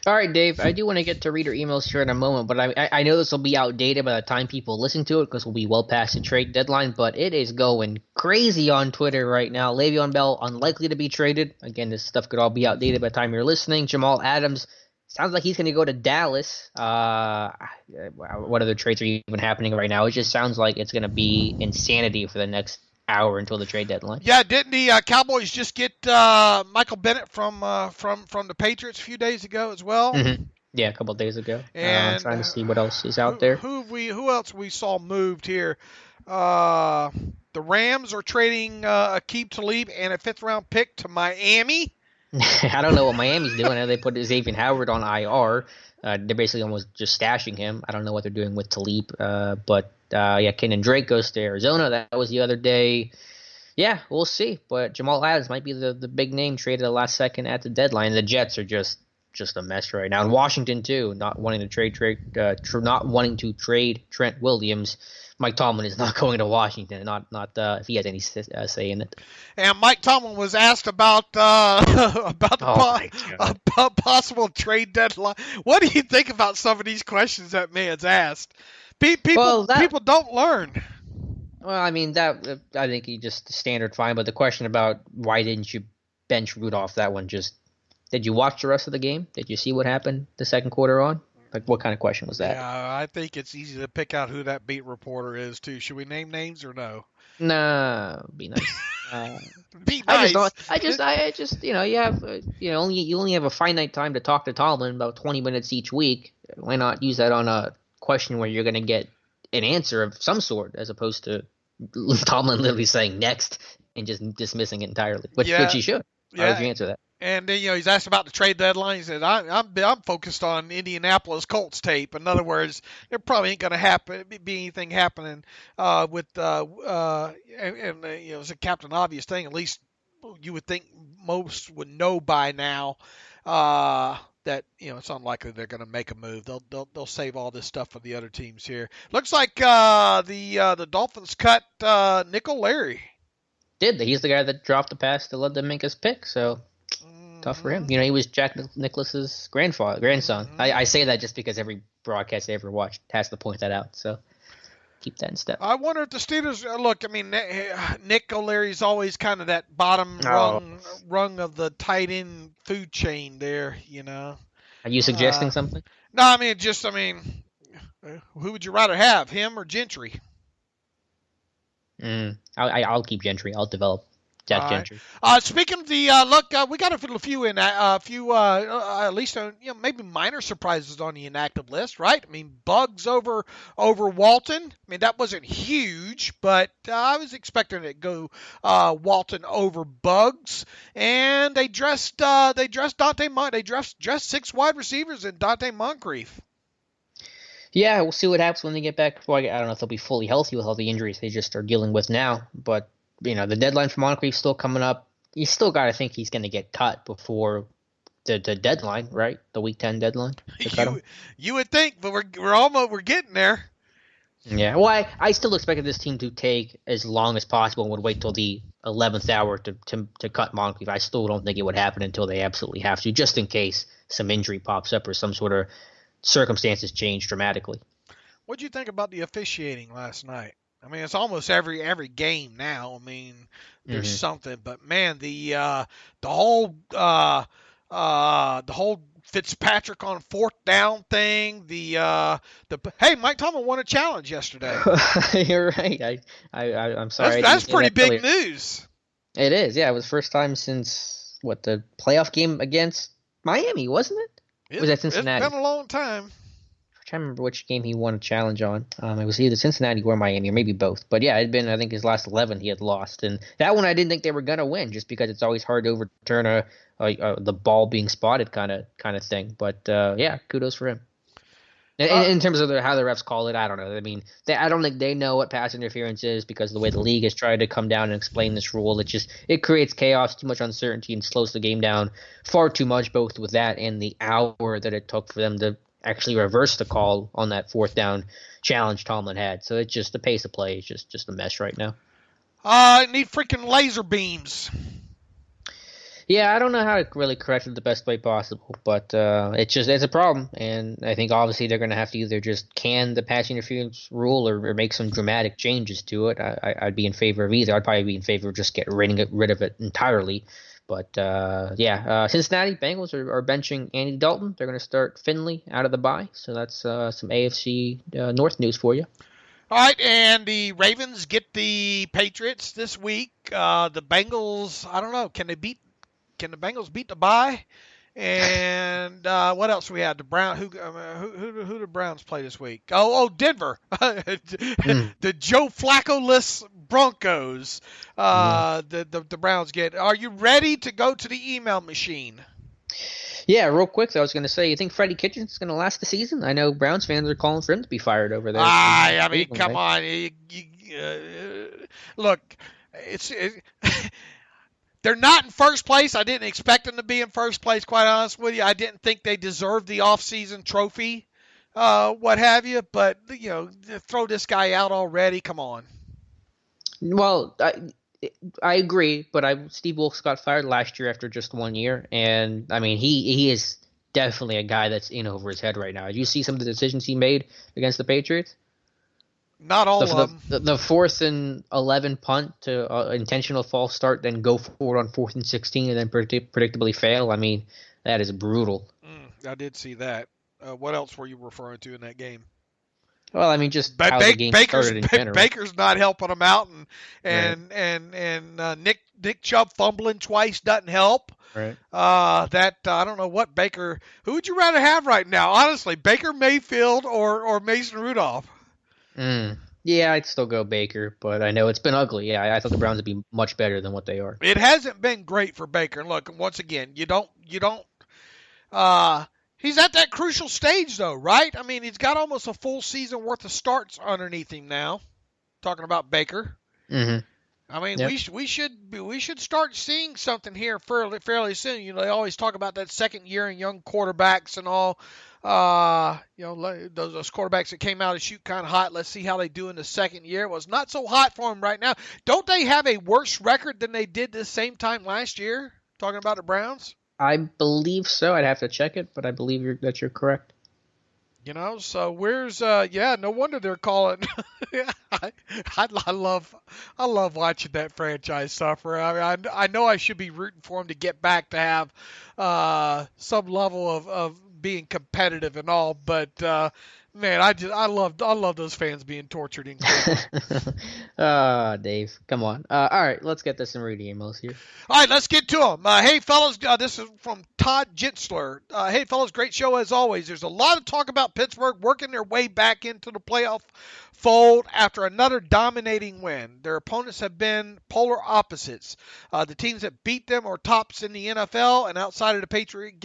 All right, Dave, I do want to get to reader emails here in a moment, but I know this will be outdated by the time people listen to it because we'll be well past the trade deadline, but it is going crazy on Twitter right now. Le'Veon Bell unlikely to be traded. Again, this stuff could all be outdated by the time you're listening. Jamal Adams sounds like he's going to go to Dallas. What other trades are even happening right now? It just sounds like it's going to be insanity for the next hour until the trade deadline. Yeah, didn't the Cowboys just get Michael Bennett from the Patriots a few days ago as well? Mm-hmm. Yeah, a couple of days ago. And trying to see what else is out there. Who else we saw moved here? The Rams are trading Aqib Talib and a 5th-round pick to Miami. I don't know what Miami's doing. They put Xavier Howard on IR. They're basically almost just stashing him. I don't know what they're doing with Talib, but Kenyon Drake goes to Arizona. That was the other day. Yeah, we'll see. But Jamal Adams might be the big name traded the last second at the deadline. The Jets are just a mess right now. And Washington too, not wanting to trade Trent Williams. Mike Tomlin is not going to Washington. Not if he has any say in it. And Mike Tomlin was asked about the possible trade deadline. What do you think about some of these questions that man's asked? People don't learn. Well, I mean, I think he just standard fine. But the question about why didn't you bench Rudolph, that one just, did you watch the rest of the game? Did you see what happened the second quarter on? Like, what kind of question was that? Yeah, I think it's easy to pick out who that beat reporter is, too. Should we name names or no? Nah, be nice. Be nice. I just, you have, you only have a finite time to talk to Tomlin, about 20 minutes each week. Why not use that on a question where you're going to get an answer of some sort, as opposed to Tomlin literally saying next and just dismissing it entirely, which he should. How would you answer that? And then, he's asked about the trade deadline. He said, I'm focused on Indianapolis Colts tape. In other words, there probably ain't going to be anything happening as a Captain Obvious thing. At least you would think most would know by now that, it's unlikely they're going to make a move. They'll save all this stuff for the other teams here. Looks like the Dolphins cut Nickel Larry. Did they? He's the guy that dropped the pass to let them make his pick, so tough for him. He was Jack Nicklaus's grandson. I say that just because every broadcast I ever watched has to point that out. So keep that in step. I wonder if the Steelers look. I mean, Nick O'Leary's always kind of that bottom rung of the tight end food chain there. You know. Are you suggesting something? No, I mean, who would you rather have, him or Gentry? I'll keep Gentry. I'll develop Jack Gentry. Speaking of the look, we got a few at least maybe minor surprises on the inactive list, right? I mean, Bugs over Walton. I mean, that wasn't huge, but I was expecting it to go Walton over Bugs, and they dressed Dante they dressed 6 wide receivers in Dante Moncrief. Yeah, we'll see what happens when they get back. Well, I don't know if they'll be fully healthy with all the injuries they just are dealing with now, but the deadline for Moncrief's still coming up. You still got to think he's going to get cut before the deadline, right? The Week 10 deadline. You would think, but we're getting there. Yeah, well, I still expected this team to take as long as possible and would wait till the 11th hour to cut Moncrief. I still don't think it would happen until they absolutely have to, just in case some injury pops up or some sort of circumstances change dramatically. What do you think about the officiating last night? I mean, it's almost every game now. I mean, there's something, but man, the whole Fitzpatrick on 4th down thing. Hey, Mike Tomlin won a challenge yesterday. You're right. I'm sorry. That's pretty big news. It is. Yeah, it was the first time since the playoff game against Miami, wasn't it? Was that Cincinnati? It's been a long time. I'm trying to remember which game he won a challenge on. It was either Cincinnati or Miami, or maybe both. But yeah, it had been, I think, his last 11 he had lost. And that one I didn't think they were going to win, just because it's always hard to overturn the ball being spotted kind of thing. But yeah, kudos for him. In terms of how the refs call it, I don't know. I mean, I don't think they know what pass interference is, because the way the league has tried to come down and explain this rule, it creates chaos, too much uncertainty, and slows the game down far too much, both with that and the hour that it took for them to actually reverse the call on that 4th down challenge Tomlin had. So it's just the pace of play is just a mess right now. I need freaking laser beams. Yeah, I don't know how to really correct it the best way possible, but it's a problem, and I think obviously they're going to have to either just can the pass interference rule or make some dramatic changes to it. I'd be in favor of either. I'd probably be in favor of just getting rid of it entirely. But Cincinnati Bengals are benching Andy Dalton. They're going to start Finley out of the bye, so that's some AFC North news for you. All right, and the Ravens get the Patriots this week. The Bengals, I don't know, can the Bengals beat the bye? And what else we had? The Brown who the Browns play this week? Denver, the Joe Flacco-less Broncos. The Browns get. Are you ready to go to the email machine? Yeah, real quick, though, I was going to say, you think Freddie Kitchens is going to last the season? I know Browns fans are calling for him to be fired over there. I mean, come on. Look, they're not in first place. I didn't expect them to be in first place, quite honest with you. I didn't think they deserved the offseason trophy, what have you. But, throw this guy out already. Come on. Well, I agree, but Steve Wilkes got fired last year after just 1 year. And, I mean, he is definitely a guy that's in over his head right now. Did you see some of the decisions he made against the Patriots? Not all of them. The 4th and 11 punt to intentional false start, then go forward on 4th and 16, and then predictably fail. I mean, that is brutal. I did see that. What else were you referring to in that game? Well, I mean, just how the game started in general. Baker's not helping them out, and Nick Chubb fumbling twice doesn't help. Right. I don't know what Baker. Who would you rather have right now? Honestly, Baker Mayfield or Mason Rudolph? Yeah, I'd still go Baker, but I know it's been ugly. Yeah, I thought the Browns would be much better than what they are. It hasn't been great for Baker. And look, once again, you don't. He's at that crucial stage, though, right? I mean, he's got almost a full season worth of starts underneath him now. Talking about Baker. Mm-hmm. I mean, yep. we should start seeing something here fairly soon. They always talk about that second year in young quarterbacks and all. Those quarterbacks that came out of shoot kind of hot. Let's see how they do in the second year. It was not so hot for them right now. Don't they have a worse record than they did this same time last year? Talking about the Browns? I believe so. I'd have to check it, but I believe that you're correct. So where's no wonder they're calling. I love watching that franchise suffer. I mean, I know I should be rooting for them to get back to have some level of being competitive and all, but man, I love those fans being tortured in Cleveland. Dave, come on. All right, let's get this in Rudy emails here. All right, let's get to them. Hey, fellas, this is from Todd Jitzler. Hey, fellas, great show as always. There's a lot of talk about Pittsburgh working their way back into the playoff fold after another dominating win. Their opponents have been polar opposites. The teams that beat them are tops in the NFL, and outside of the Patriot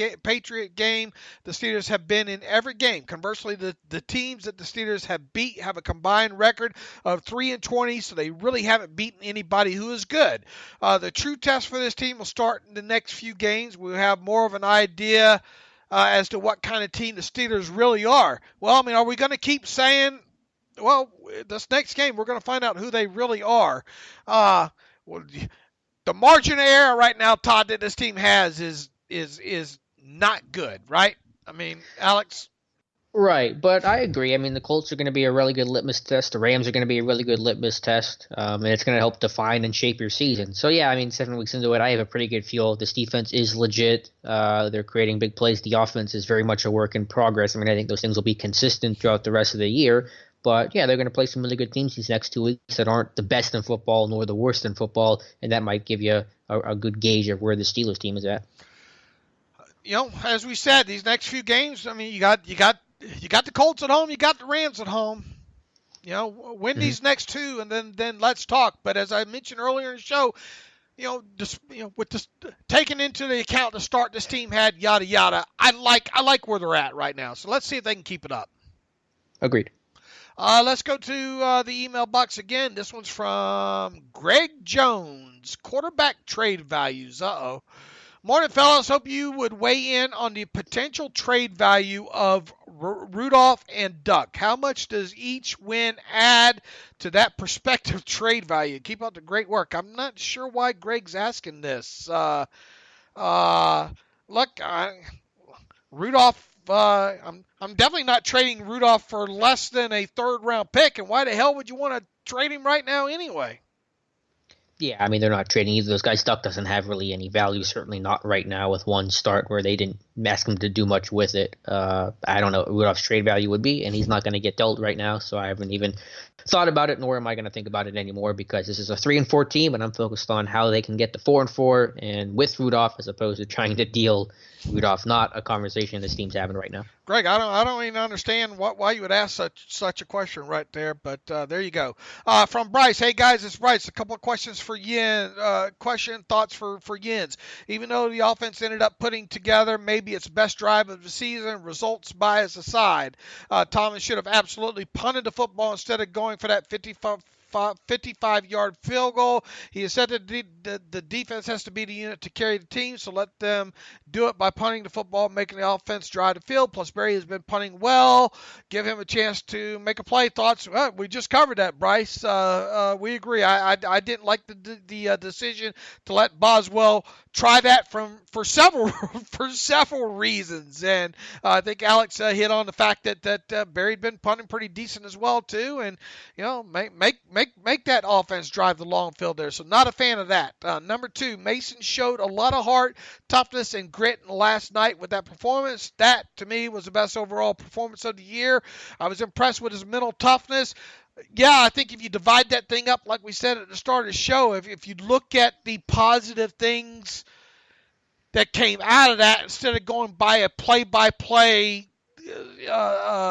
game, the Steelers have been in every game. Conversely, the teams that the Steelers have beat have a combined record of 3-20, so they really haven't beaten anybody who is good. The true test for this team will start in the next few games. We'll have more of an idea as to what kind of team the Steelers really are. Well, I mean, are we going to keep saying, well, this next game we're going to find out who they really are? The margin of error right now, Todd, that this team has is not good, right? I mean, Alex. Right, but I agree. I mean, the Colts are going to be a really good litmus test. The Rams are going to be a really good litmus test, and it's going to help define and shape your season. So, yeah, I mean, 7 weeks into it, I have a pretty good feel. This defense is legit. They're creating big plays. The offense is very much a work in progress. I mean, I think those things will be consistent throughout the rest of the year. But, yeah, they're going to play some really good teams these next 2 weeks that aren't the best in football nor the worst in football, and that might give you a good gauge of where the Steelers team is at. As we said, these next few games, I mean, you got the Colts at home, you got the Rams at home. Win these next two, and then let's talk. But as I mentioned earlier in the show, with this taking into the account the start this team had, yada yada, I like where they're at right now. So let's see if they can keep it up. Agreed. Let's go to the email box again. This one's from Greg Jones, quarterback trade values. Morning, fellas. Hope you would weigh in on the potential trade value of Rudolph and Duck. How much does each win add to that prospective trade value? Keep up the great work. I'm not sure why Greg's asking this. Rudolph. I'm definitely not trading Rudolph for less than a third-round pick. And why the hell would you want to trade him right now anyway? Yeah, I mean, they're not trading either. Those guys. Duck doesn't have really any value, certainly not right now with one start where they didn't ask him to do much with it. I don't know what Rudolph's trade value would be, and he's not going to get dealt right now, so I haven't even thought about it, nor am I going to think about it anymore because this is a 3-4 team, and I'm focused on how they can get to 4-4 and with Rudolph as opposed to trying to deal Rudolph. Not a conversation this team's having right now. Greg, I don't even understand why you would ask such a question right there, but there you go. From Bryce, hey guys, it's Bryce. A couple of questions for Yin. Thoughts for Yins. Even though the offense ended up putting together maybe its best drive of the season, results bias aside, Thomas should have absolutely punted the football instead of going for that 55-yard field goal. He has said that the defense has to be the unit to carry the team, so let them do it by punting the football, making the offense drive the field. Plus, Barry has been punting well. Give him a chance to make a play. Thoughts? Well, we just covered that, Bryce. We agree. I didn't like the decision to let Boswell try that for several reasons, and I think Alex hit on the fact that Barry had been punting pretty decent as well too, and make that offense drive the long field there. So not a fan of that. Number 2, Mason showed a lot of heart, toughness, and grit last night with that performance. That to me was the best overall performance of the year. I was impressed with his mental toughness. Yeah, I think if you divide that thing up, like we said at the start of the show, if you look at the positive things that came out of that instead of going by a play-by-play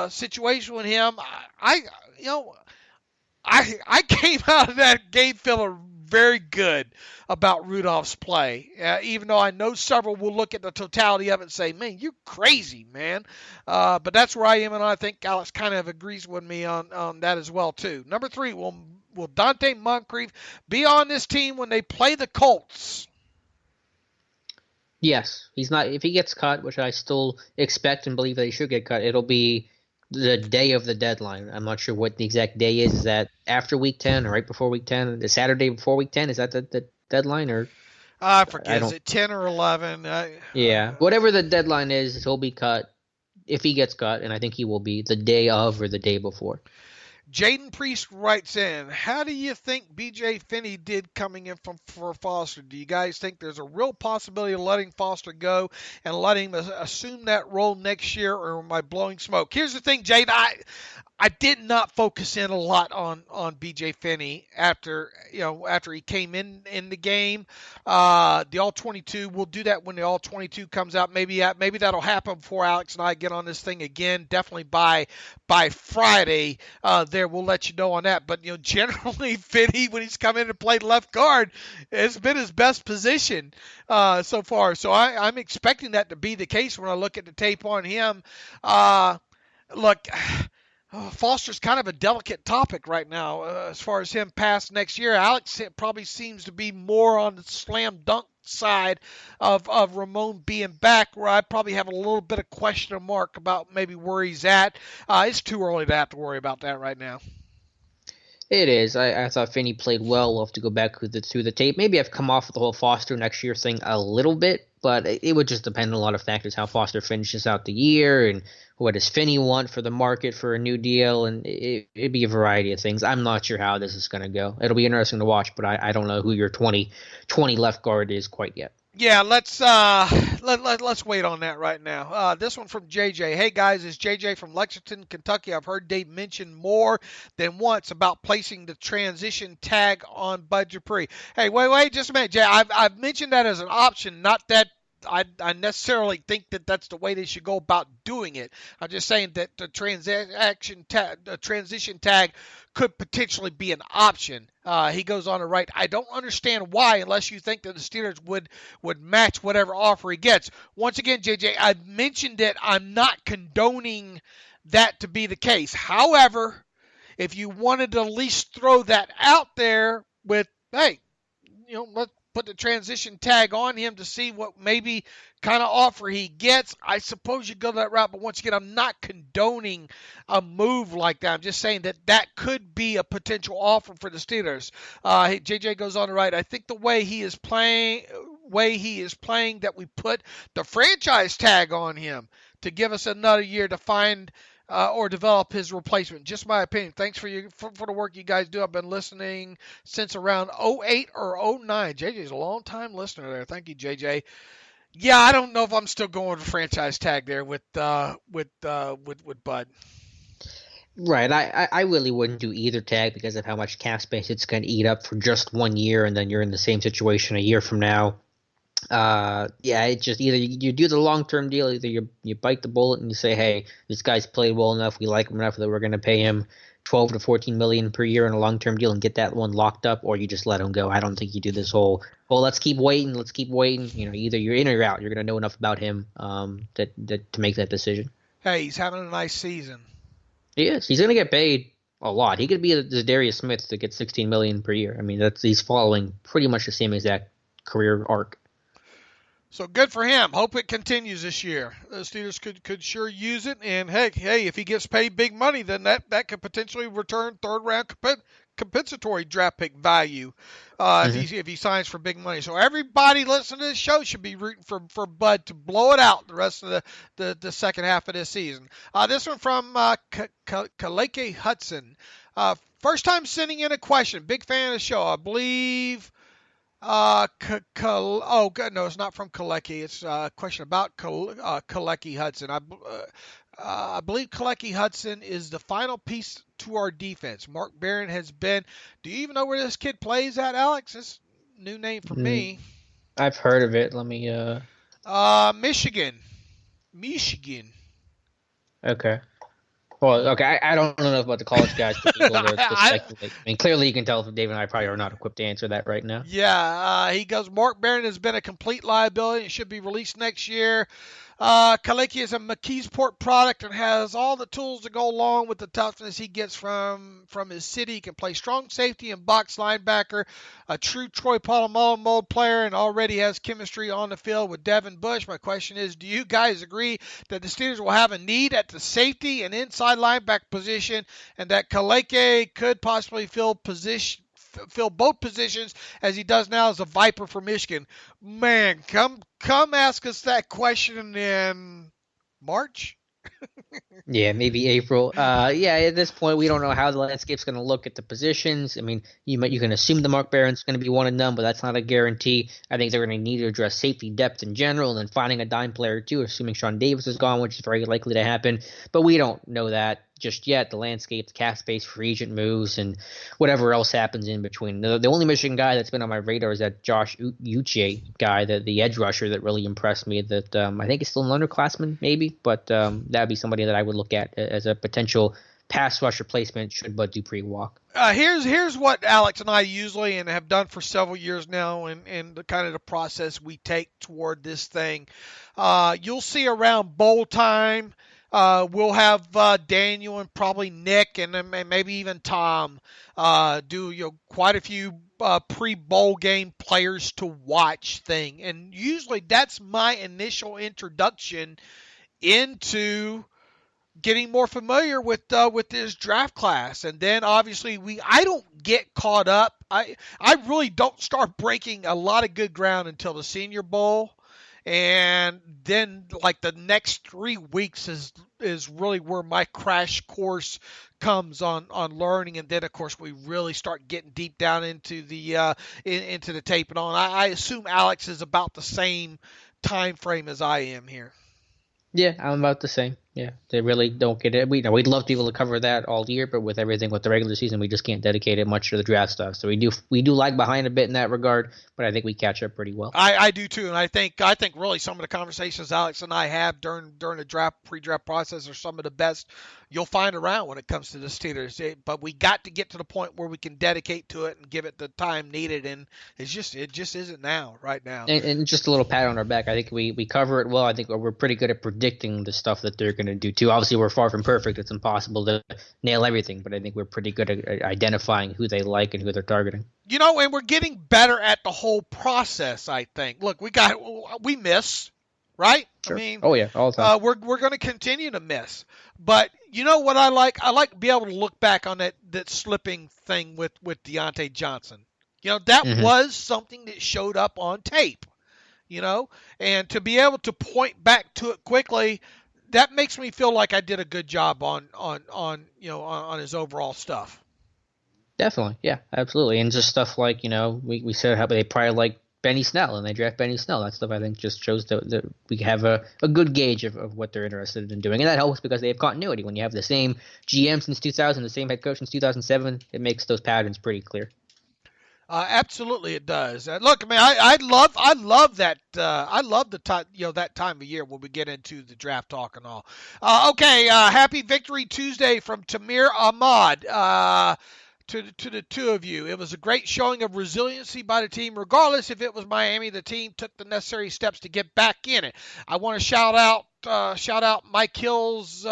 situation with him, I came out of that game feeling very good about Rudolph's play, even though I know several will look at the totality of it and say, man, you're crazy, man. But that's where I am, and I think Alex kind of agrees with me on that as well, too. Number 3, will Dante Moncrief be on this team when they play the Colts? Yes. He's not. If he gets cut, which I still expect and believe that he should get cut, it'll be the day of the deadline. I'm not sure what the exact day is. Is that after Week 10 or right before Week 10? The Saturday before Week 10? Is that the deadline? Or I forget. Is it 10 or 11? Yeah. Whatever the deadline is, he'll be cut. if he gets cut, and I think he will be, the day of or the day before. Jaden Priest writes in, how do you think B.J. Finney did coming in for Foster? Do you guys think there's a real possibility of letting Foster go and letting him assume that role next year, or am I blowing smoke? Here's the thing, Jaden. I did not focus in a lot on B.J. Finney after he came in the game. The All-22, we'll do that when the All-22 comes out. Maybe that'll happen before Alex and I get on this thing again. Definitely by Friday. There we'll let you know on that. But generally Finney, when he's come in and played left guard, it's been his best position so far. So I'm expecting that to be the case when I look at the tape on him. Look. Foster's kind of a delicate topic right now as far as him past next year. Alex probably seems to be more on the slam dunk side of Ramon being back, where I probably have a little bit of question mark about maybe where he's at. It's too early to have to worry about that right now. It is. I thought Finney played well. We'll have to go back through the tape. Maybe I've come off the whole Foster next year thing a little bit, but it would just depend on a lot of factors, how Foster finishes out the year and what does Finney want for the market for a new deal, and it'd be a variety of things. I'm not sure how this is going to go. It'll be interesting to watch, but I don't know who your 2020 left guard is quite yet. Yeah, let's wait on that right now. This one from JJ. Hey guys, it's JJ from Lexington, Kentucky. I've heard Dave mention more than once about placing the transition tag on Bud Dupree. Hey, wait just a minute, Jay. I've mentioned that as an option, not that I necessarily think that that's the way they should go about doing it. I'm just saying that the transition tag could potentially be an option. He goes on to write, I don't understand why, unless you think that the Steelers would match whatever offer he gets. Once again, JJ, I've mentioned it. I'm not condoning that to be the case. However, if you wanted to at least throw that out there with, hey, let's put the transition tag on him to see what maybe kind of offer he gets, I suppose you go that route. But once again, I'm not condoning a move like that. I'm just saying that could be a potential offer for the Steelers. JJ goes on to write, I think the way he is playing, that we put the franchise tag on him to give us another year to find or develop his replacement. Just my opinion. Thanks for the work you guys do. I've been listening since around 08 or 09. JJ's a long-time listener there. Thank you, JJ. Yeah, I don't know if I'm still going to franchise tag there with Bud. Right. I really wouldn't do either tag because of how much cap space it's going to eat up for just 1 year, and then you're in the same situation a year from now. It's just either you do the long-term deal, either you bite the bullet and you say, hey, this guy's played well enough, we like him enough that we're going to pay him $12 to $14 million per year in a long-term deal and get that one locked up, or you just let him go. I don't think you do this whole, let's keep waiting. Either you're in or you're out. You're going to know enough about him to make that decision. Hey, he's having a nice season. He is. He's going to get paid a lot. He could be the Darius Smith that gets $16 million per year. I mean, he's following pretty much the same exact career arc. So good for him. Hope it continues this year. The Steelers could sure use it. And hey, if he gets paid big money, then that could potentially return third-round compensatory draft pick value if he signs for big money. So everybody listening to this show should be rooting for Bud to blow it out the rest of the second half of this season. This one from Kaleke Hudson. First time sending in a question. Big fan of the show. I believe... no, it's not from Kalecki. It's a question about Kalecki Hudson. I believe Kalecki Hudson is the final piece to our defense. Mark Barron has been. Do you even know where this kid plays at, Alex? It's a new name for me. I've heard of it. Let me. Michigan. Okay. Well, okay, I don't know enough about the college guys to speculate. I mean, clearly you can tell if Dave and I probably are not equipped to answer that right now. Yeah, he goes, Mark Barron has been a complete liability and should be released next year. Kaleki is a McKeesport product and has all the tools to go along with the toughness he gets from his city. He can play strong safety and box linebacker, a true Troy Polamalu mold player, and already has chemistry on the field with Devin Bush. My question is, do you guys agree that the Steelers will have a need at the safety and inside linebacker position, and that Kaleki could possibly fill both positions as he does now as a Viper for Michigan? Man, come ask us that question in March. Yeah, maybe April. Yeah, at this point, we don't know how the landscape's going to look at the positions. I mean, you can assume the Mark Barron's going to be one and done, but that's not a guarantee. I think they're going to need to address safety depth in general, and then finding a dime player too, assuming Sean Davis is gone, which is very likely to happen. But we don't know that just yet. The landscape, the cap space, free agent moves, and whatever else happens in between. The only Michigan guy that's been on my radar is that Josh Uche guy, the edge rusher that really impressed me. That I think is still an underclassman, maybe, but that'd be somebody that I would look at as a potential pass rush replacement should Bud Dupree walk. Here's what Alex and I usually and have done for several years now, and the kind of the process we take toward this thing. You'll see around bowl time. We'll have Daniel and probably Nick and maybe even Tom do quite a few pre-bowl game players to watch thing, and usually that's my initial introduction into getting more familiar with this draft class. And then obviously I don't get caught up. I really don't start breaking a lot of good ground until the Senior Bowl. And then like the next 3 weeks is really where my crash course comes on learning. And then of course we really start getting deep down into the into the tape and on. I assume Alex is about the same time frame as I am here. Yeah, I'm about the same. Yeah, they really don't get it. We'd love to be able to cover that all year, but with everything with the regular season, we just can't dedicate it much to the draft stuff. So we do lag behind a bit in that regard, but I think we catch up pretty well. I do too, and I think really some of the conversations Alex and I have during the pre-draft process are some of the best you'll find around when it comes to the Steelers. But we got to get to the point where we can dedicate to it and give it the time needed, and it just isn't right now. And just a little pat on our back. I think we cover it well. I think we're pretty good at predicting the stuff that they're going to do too. Obviously, we're far from perfect. It's impossible to nail everything, but I think we're pretty good at identifying who they like and who they're targeting. And we're getting better at the whole process, I think. Look, we miss, right? Sure. I mean, oh yeah, all the time. We're going to continue to miss. But you know what I like? I like to be able to look back on that slipping thing with Deontay Johnson. That was something that showed up on tape, and to be able to point back to it quickly, that makes me feel like I did a good job on his overall stuff. Definitely, yeah, absolutely, and just stuff like we said how they probably like Benny Snell and they draft Benny Snell. That stuff I think just shows that we have a good gauge of what they're interested in doing, and that helps because they have continuity. When you have the same GM since 2000, the same head coach since 2007, it makes those patterns pretty clear. Absolutely, it does. Look, I mean, I love that. I love the time, that time of year when we get into the draft talk and all. Okay, happy Victory Tuesday from Tamir Ahmad. To the two of you. It was a great showing of resiliency by the team. Regardless if it was Miami, the team took the necessary steps to get back in it. I want to shout out Mike Hilton's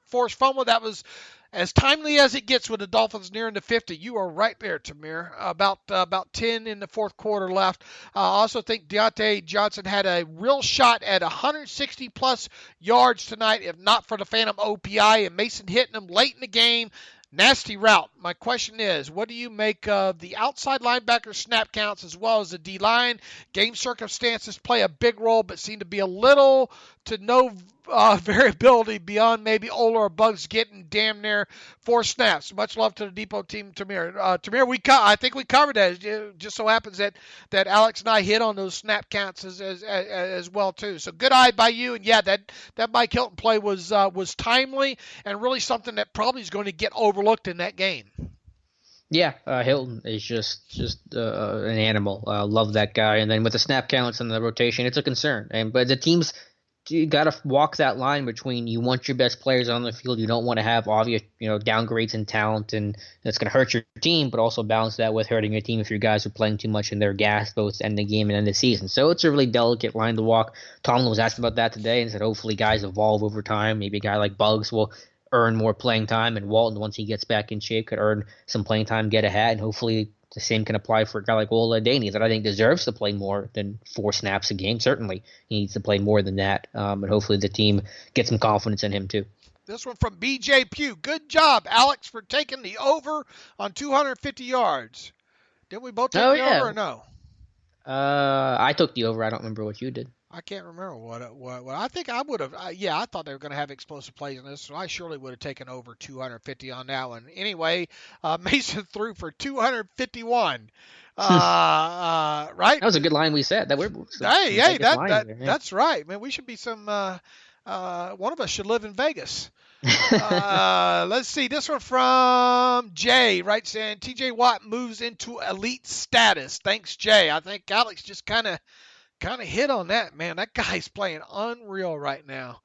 forced fumble. That was as timely as it gets with the Dolphins nearing the 50. You are right there, Tamir. About 10 in the fourth quarter left. I also think Deontay Johnson had a real shot at 160-plus yards tonight, if not for the phantom OPI and Mason hitting him late in the game. Nasty route. My question is, what do you make of the outside linebacker snap counts as well as the D-line? Game circumstances play a big role, but seem to be a little to no variability beyond maybe Ola or Bugs getting damn near 4 snaps. Much love to the Depot team, Tamir. Tamir, I think we covered that. It just so happens that Alex and I hit on those snap counts as well too. So good eye by you. And yeah, that Mike Hilton play was timely and really something that probably is going to get overlooked in that game. Yeah, Hilton is just an animal. Love that guy. And then with the snap counts and the rotation, it's a concern. But the teams, you got to walk that line between you want your best players on the field. You don't want to have obvious, downgrades in talent, and that's going to hurt your team, but also balance that with hurting your team if your guys are playing too much in their gas, both end the game and end the season. So it's a really delicate line to walk. Tomlin was asked about that today and said hopefully guys evolve over time. Maybe a guy like Bugs will earn more playing time, and Walton, once he gets back in shape, could earn some playing time, get ahead, and hopefully the same can apply for a guy like Ola Daney that I think deserves to play more than 4 snaps a game. Certainly, he needs to play more than that, and hopefully the team gets some confidence in him too. This one from BJ Pugh. Good job, Alex, for taking the over on 250 yards. Did we both take the over or no? I took the over. I don't remember what you did. I can't remember what I think I would have. Yeah, I thought they were going to have explosive plays in this, so I surely would have taken over 250 on that one. Anyway, Mason threw for 251. Right? That was a good line we said. That we're Hey, there, yeah. that's right, man. We should be some. One of us should live in Vegas. Let's see. This one from Jay, right? Saying T.J. Watt moves into elite status. Thanks, Jay. I think Alex just kind of hit on that, man. That guy's playing unreal right now.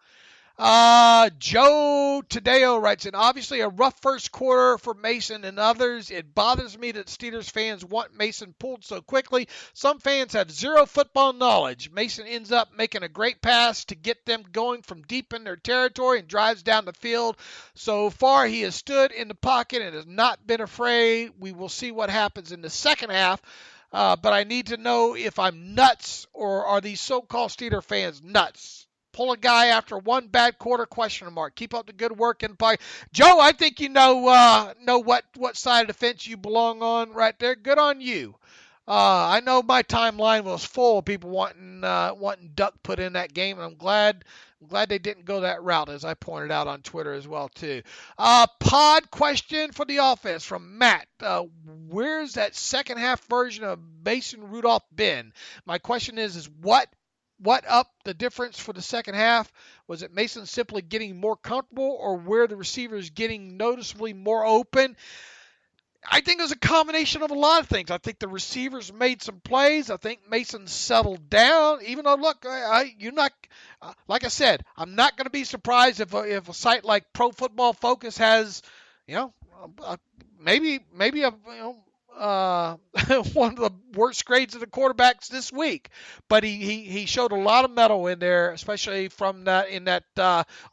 Joe Tadeo writes in, obviously a rough first quarter for Mason and others. It bothers me that Steelers fans want Mason pulled so quickly. Some fans have zero football knowledge. Mason ends up making a great pass to get them going from deep in their territory and drives down the field. So far, he has stood in the pocket and has not been afraid. We will see what happens in the second half. But I need to know if I'm nuts or are these so-called Steeler fans nuts? Pull a guy after one bad quarter, question mark. Keep up the good work and play. Joe, I think you know what side of the fence you belong on right there. Good on you. I know my timeline was full of people wanting Duck put in that game, and I'm glad they didn't go that route, as I pointed out on Twitter as well too. Pod question for the offense from Matt. Where's that second half version of Mason Rudolph been? My question is what up the difference for the second half? Was it Mason simply getting more comfortable, or were the receivers getting noticeably more open? I think it was a combination of a lot of things. I think the receivers made some plays. I think Mason settled down. Even though, look, you're not, like I said, I'm not going to be surprised if a site like Pro Football Focus has, maybe one of the worst grades of the quarterbacks this week, but he showed a lot of mettle in there, especially from that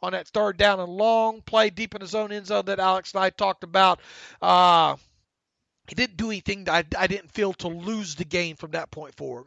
on that third down and long play deep in his own end zone that Alex and I talked about. He didn't do anything that I didn't feel to lose the game from that point forward.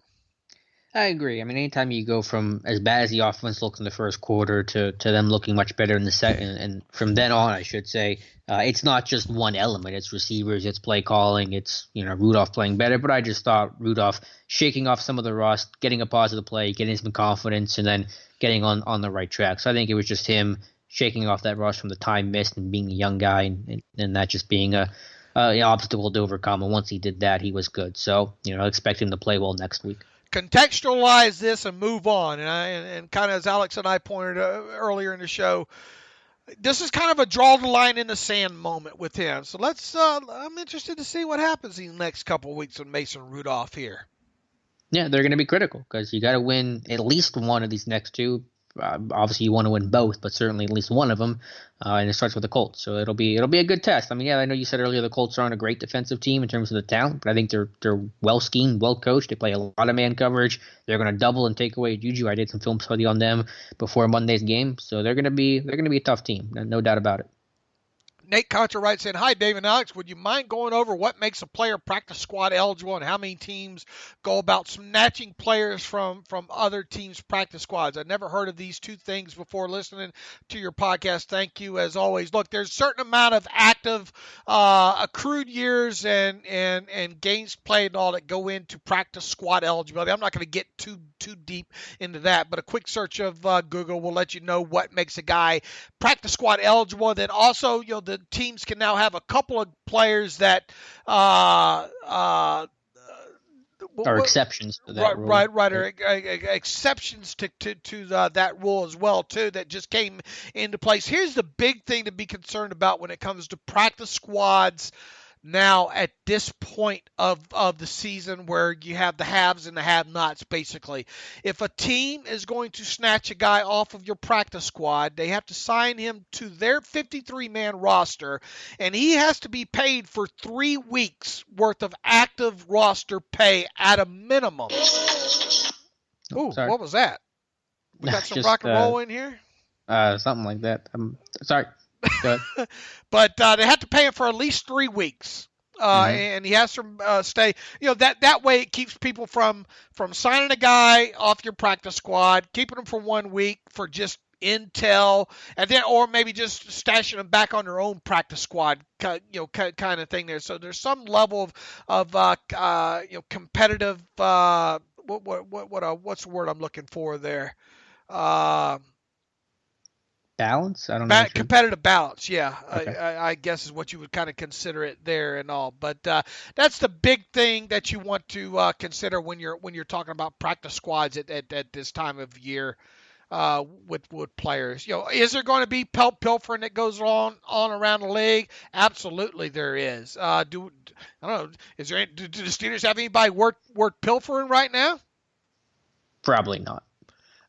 I agree. I mean, anytime you go from as bad as the offense looked in the first quarter to them looking much better in the second, and from then on, I should say, it's not just one element. It's receivers, it's play calling, it's Rudolph playing better. But I just thought Rudolph shaking off some of the rust, getting a positive play, getting some confidence, and then getting on the right track. So I think it was just him shaking off that rust from the time missed and being a young guy, and that just being a obstacle to overcome. And once he did that, he was good. So expect him to play well next week. Contextualize this and move on. And kind of as Alex and I pointed earlier in the show, this is kind of a draw the line in the sand moment with him. So I'm interested to see what happens in the next couple of weeks with Mason Rudolph here. Yeah, they're going to be critical because you got to win at least one of these next two. Obviously, you want to win both, but certainly at least one of them, and it starts with the Colts. So it'll be a good test. I mean, yeah, I know you said earlier the Colts aren't a great defensive team in terms of the talent, but I think they're well schemed, well coached. They play a lot of man coverage. They're going to double and take away Juju. I did some film study on them before Monday's game, so they're going to be a tough team, no doubt about it. Nate Contra writes in, hi, Dave and Alex. Would you mind going over what makes a player practice squad eligible and how many teams go about snatching players from other teams' practice squads? I've never heard of these two things before listening to your podcast. Thank you, as always. Look, there's a certain amount of active accrued years and games played and all that go into practice squad eligibility. I'm not going to get too deep into that, but a quick search of Google will let you know what makes a guy practice squad eligible. Then also, the teams can now have a couple of players that are exceptions to that rule. Right. Or exceptions to that rule as well too. That just came into place. Here's the big thing to be concerned about when it comes to practice squads. Now, at this point of the season where you have the haves and the have-nots, basically, if a team is going to snatch a guy off of your practice squad, they have to sign him to their 53-man roster, and he has to be paid for 3 weeks worth of active roster pay at a minimum. Ooh, what was that? We got some rock and roll in here? Something like that. I'm sorry. But they have to pay him for at least 3 weeks, and he has to stay. That way it keeps people from signing a guy off your practice squad, keeping him for 1 week for just intel, and then or maybe just stashing them back on their own practice squad, kind of thing there. So there's some level of competitive what's the word I'm looking for there? Balance? I don't know. Competitive balance, yeah. Okay. I guess is what you would kind of consider it there and all. But that's the big thing that you want to consider when you're talking about practice squads at this time of year with players. Is there going to be pilfering that goes on around the league? Absolutely, there is. I don't know. Do the Steelers have anybody worth pilfering right now? Probably not.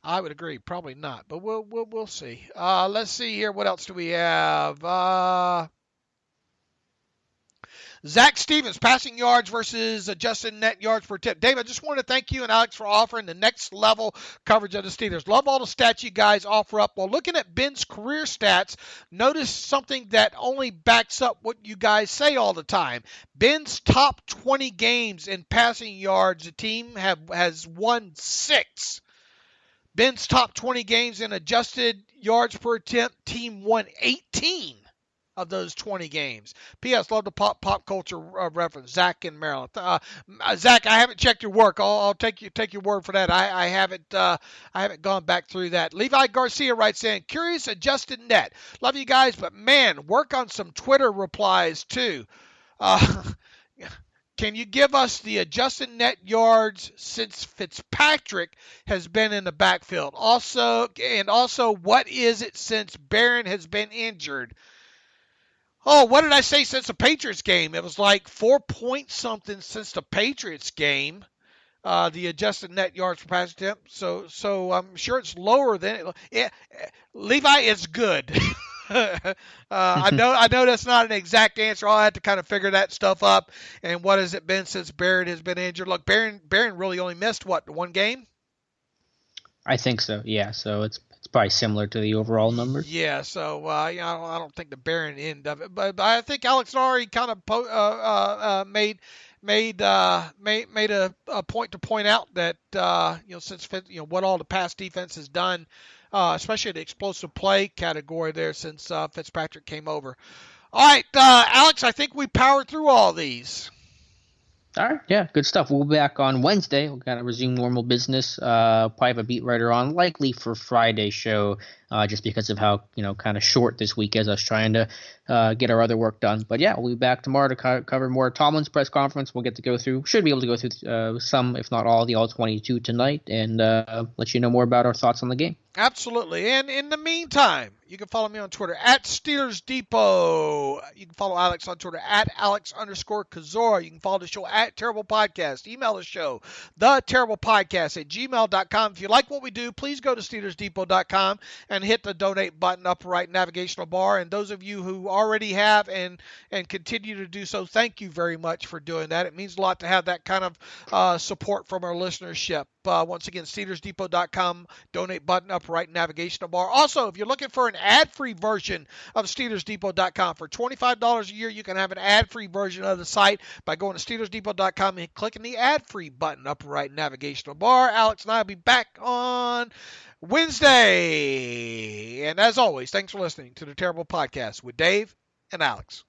I would agree, probably not, but we'll see. Let's see here. What else do we have? Zach Stevens, passing yards versus adjusted net yards per attempt. Dave, I just want to thank you and Alex for offering the next level coverage of the Steelers. Love all the stats you guys offer up. While looking at Ben's career stats, notice something that only backs up what you guys say all the time. Ben's top 20 games in passing yards, the team has won 6. Ben's top 20 games in adjusted yards per attempt, team won 18 of those 20 games. P.S. Love the pop culture reference. Zach in Maryland. Zach, I haven't checked your work. I'll take your word for that. I haven't gone back through that. Levi Garcia writes in, curious adjusted net. Love you guys, but man, work on some Twitter replies too. Can you give us the adjusted net yards since Fitzpatrick has been in the backfield? Also, what is it since Barron has been injured? Oh, what did I say since the Patriots game? It was like 4 point something since the Patriots game. The adjusted net yards per pass attempt. So I'm sure it's lower than it. Levi, it's good. I know that's not an exact answer. I'll have to kind of figure that stuff up. And what has it been since Barrett has been injured? Look, Barron really only missed one game? I think so. Yeah. So it's probably similar to the overall numbers. Yeah. So I don't think the Barron end of it, but I think Alex already kind of made a point to point out that since what all the pass defense has done. Especially the explosive play category there since Fitzpatrick came over. All right, Alex, I think we powered through all these. All right, yeah, good stuff. We'll be back on Wednesday. We'll kind of resume normal business. Probably have a beat writer on, likely for Friday's show, just because of how kind of short this week is. I was trying to get our other work done. But yeah, we'll be back tomorrow to cover more Tomlin's press conference. We'll get to go through, should be able to go through some, if not all, the All-22 tonight, and let you know more about our thoughts on the game. Absolutely. And in the meantime, you can follow me on Twitter at Steelers Depot. You can follow Alex on Twitter at Alex_Kozora. You can follow the show at Terrible Podcast. Email the show, theterriblepodcast@gmail.com. If you like what we do, please go to SteelersDepot.com and hit the donate button upper right navigational bar. And those of you who already have and continue to do so, thank you very much for doing that. It means a lot to have that kind of support from our listenership. Once again, SteelersDepot.com, donate button upper right navigational bar. Also, if you're looking for an ad-free version of SteelersDepot.com, for $25 a year, you can have an ad-free version of the site by going to SteelersDepot.com and clicking the ad-free button upper right navigational bar. Alex and I will be back on Wednesday. And as always, thanks for listening to the Terrible Podcast with Dave and Alex.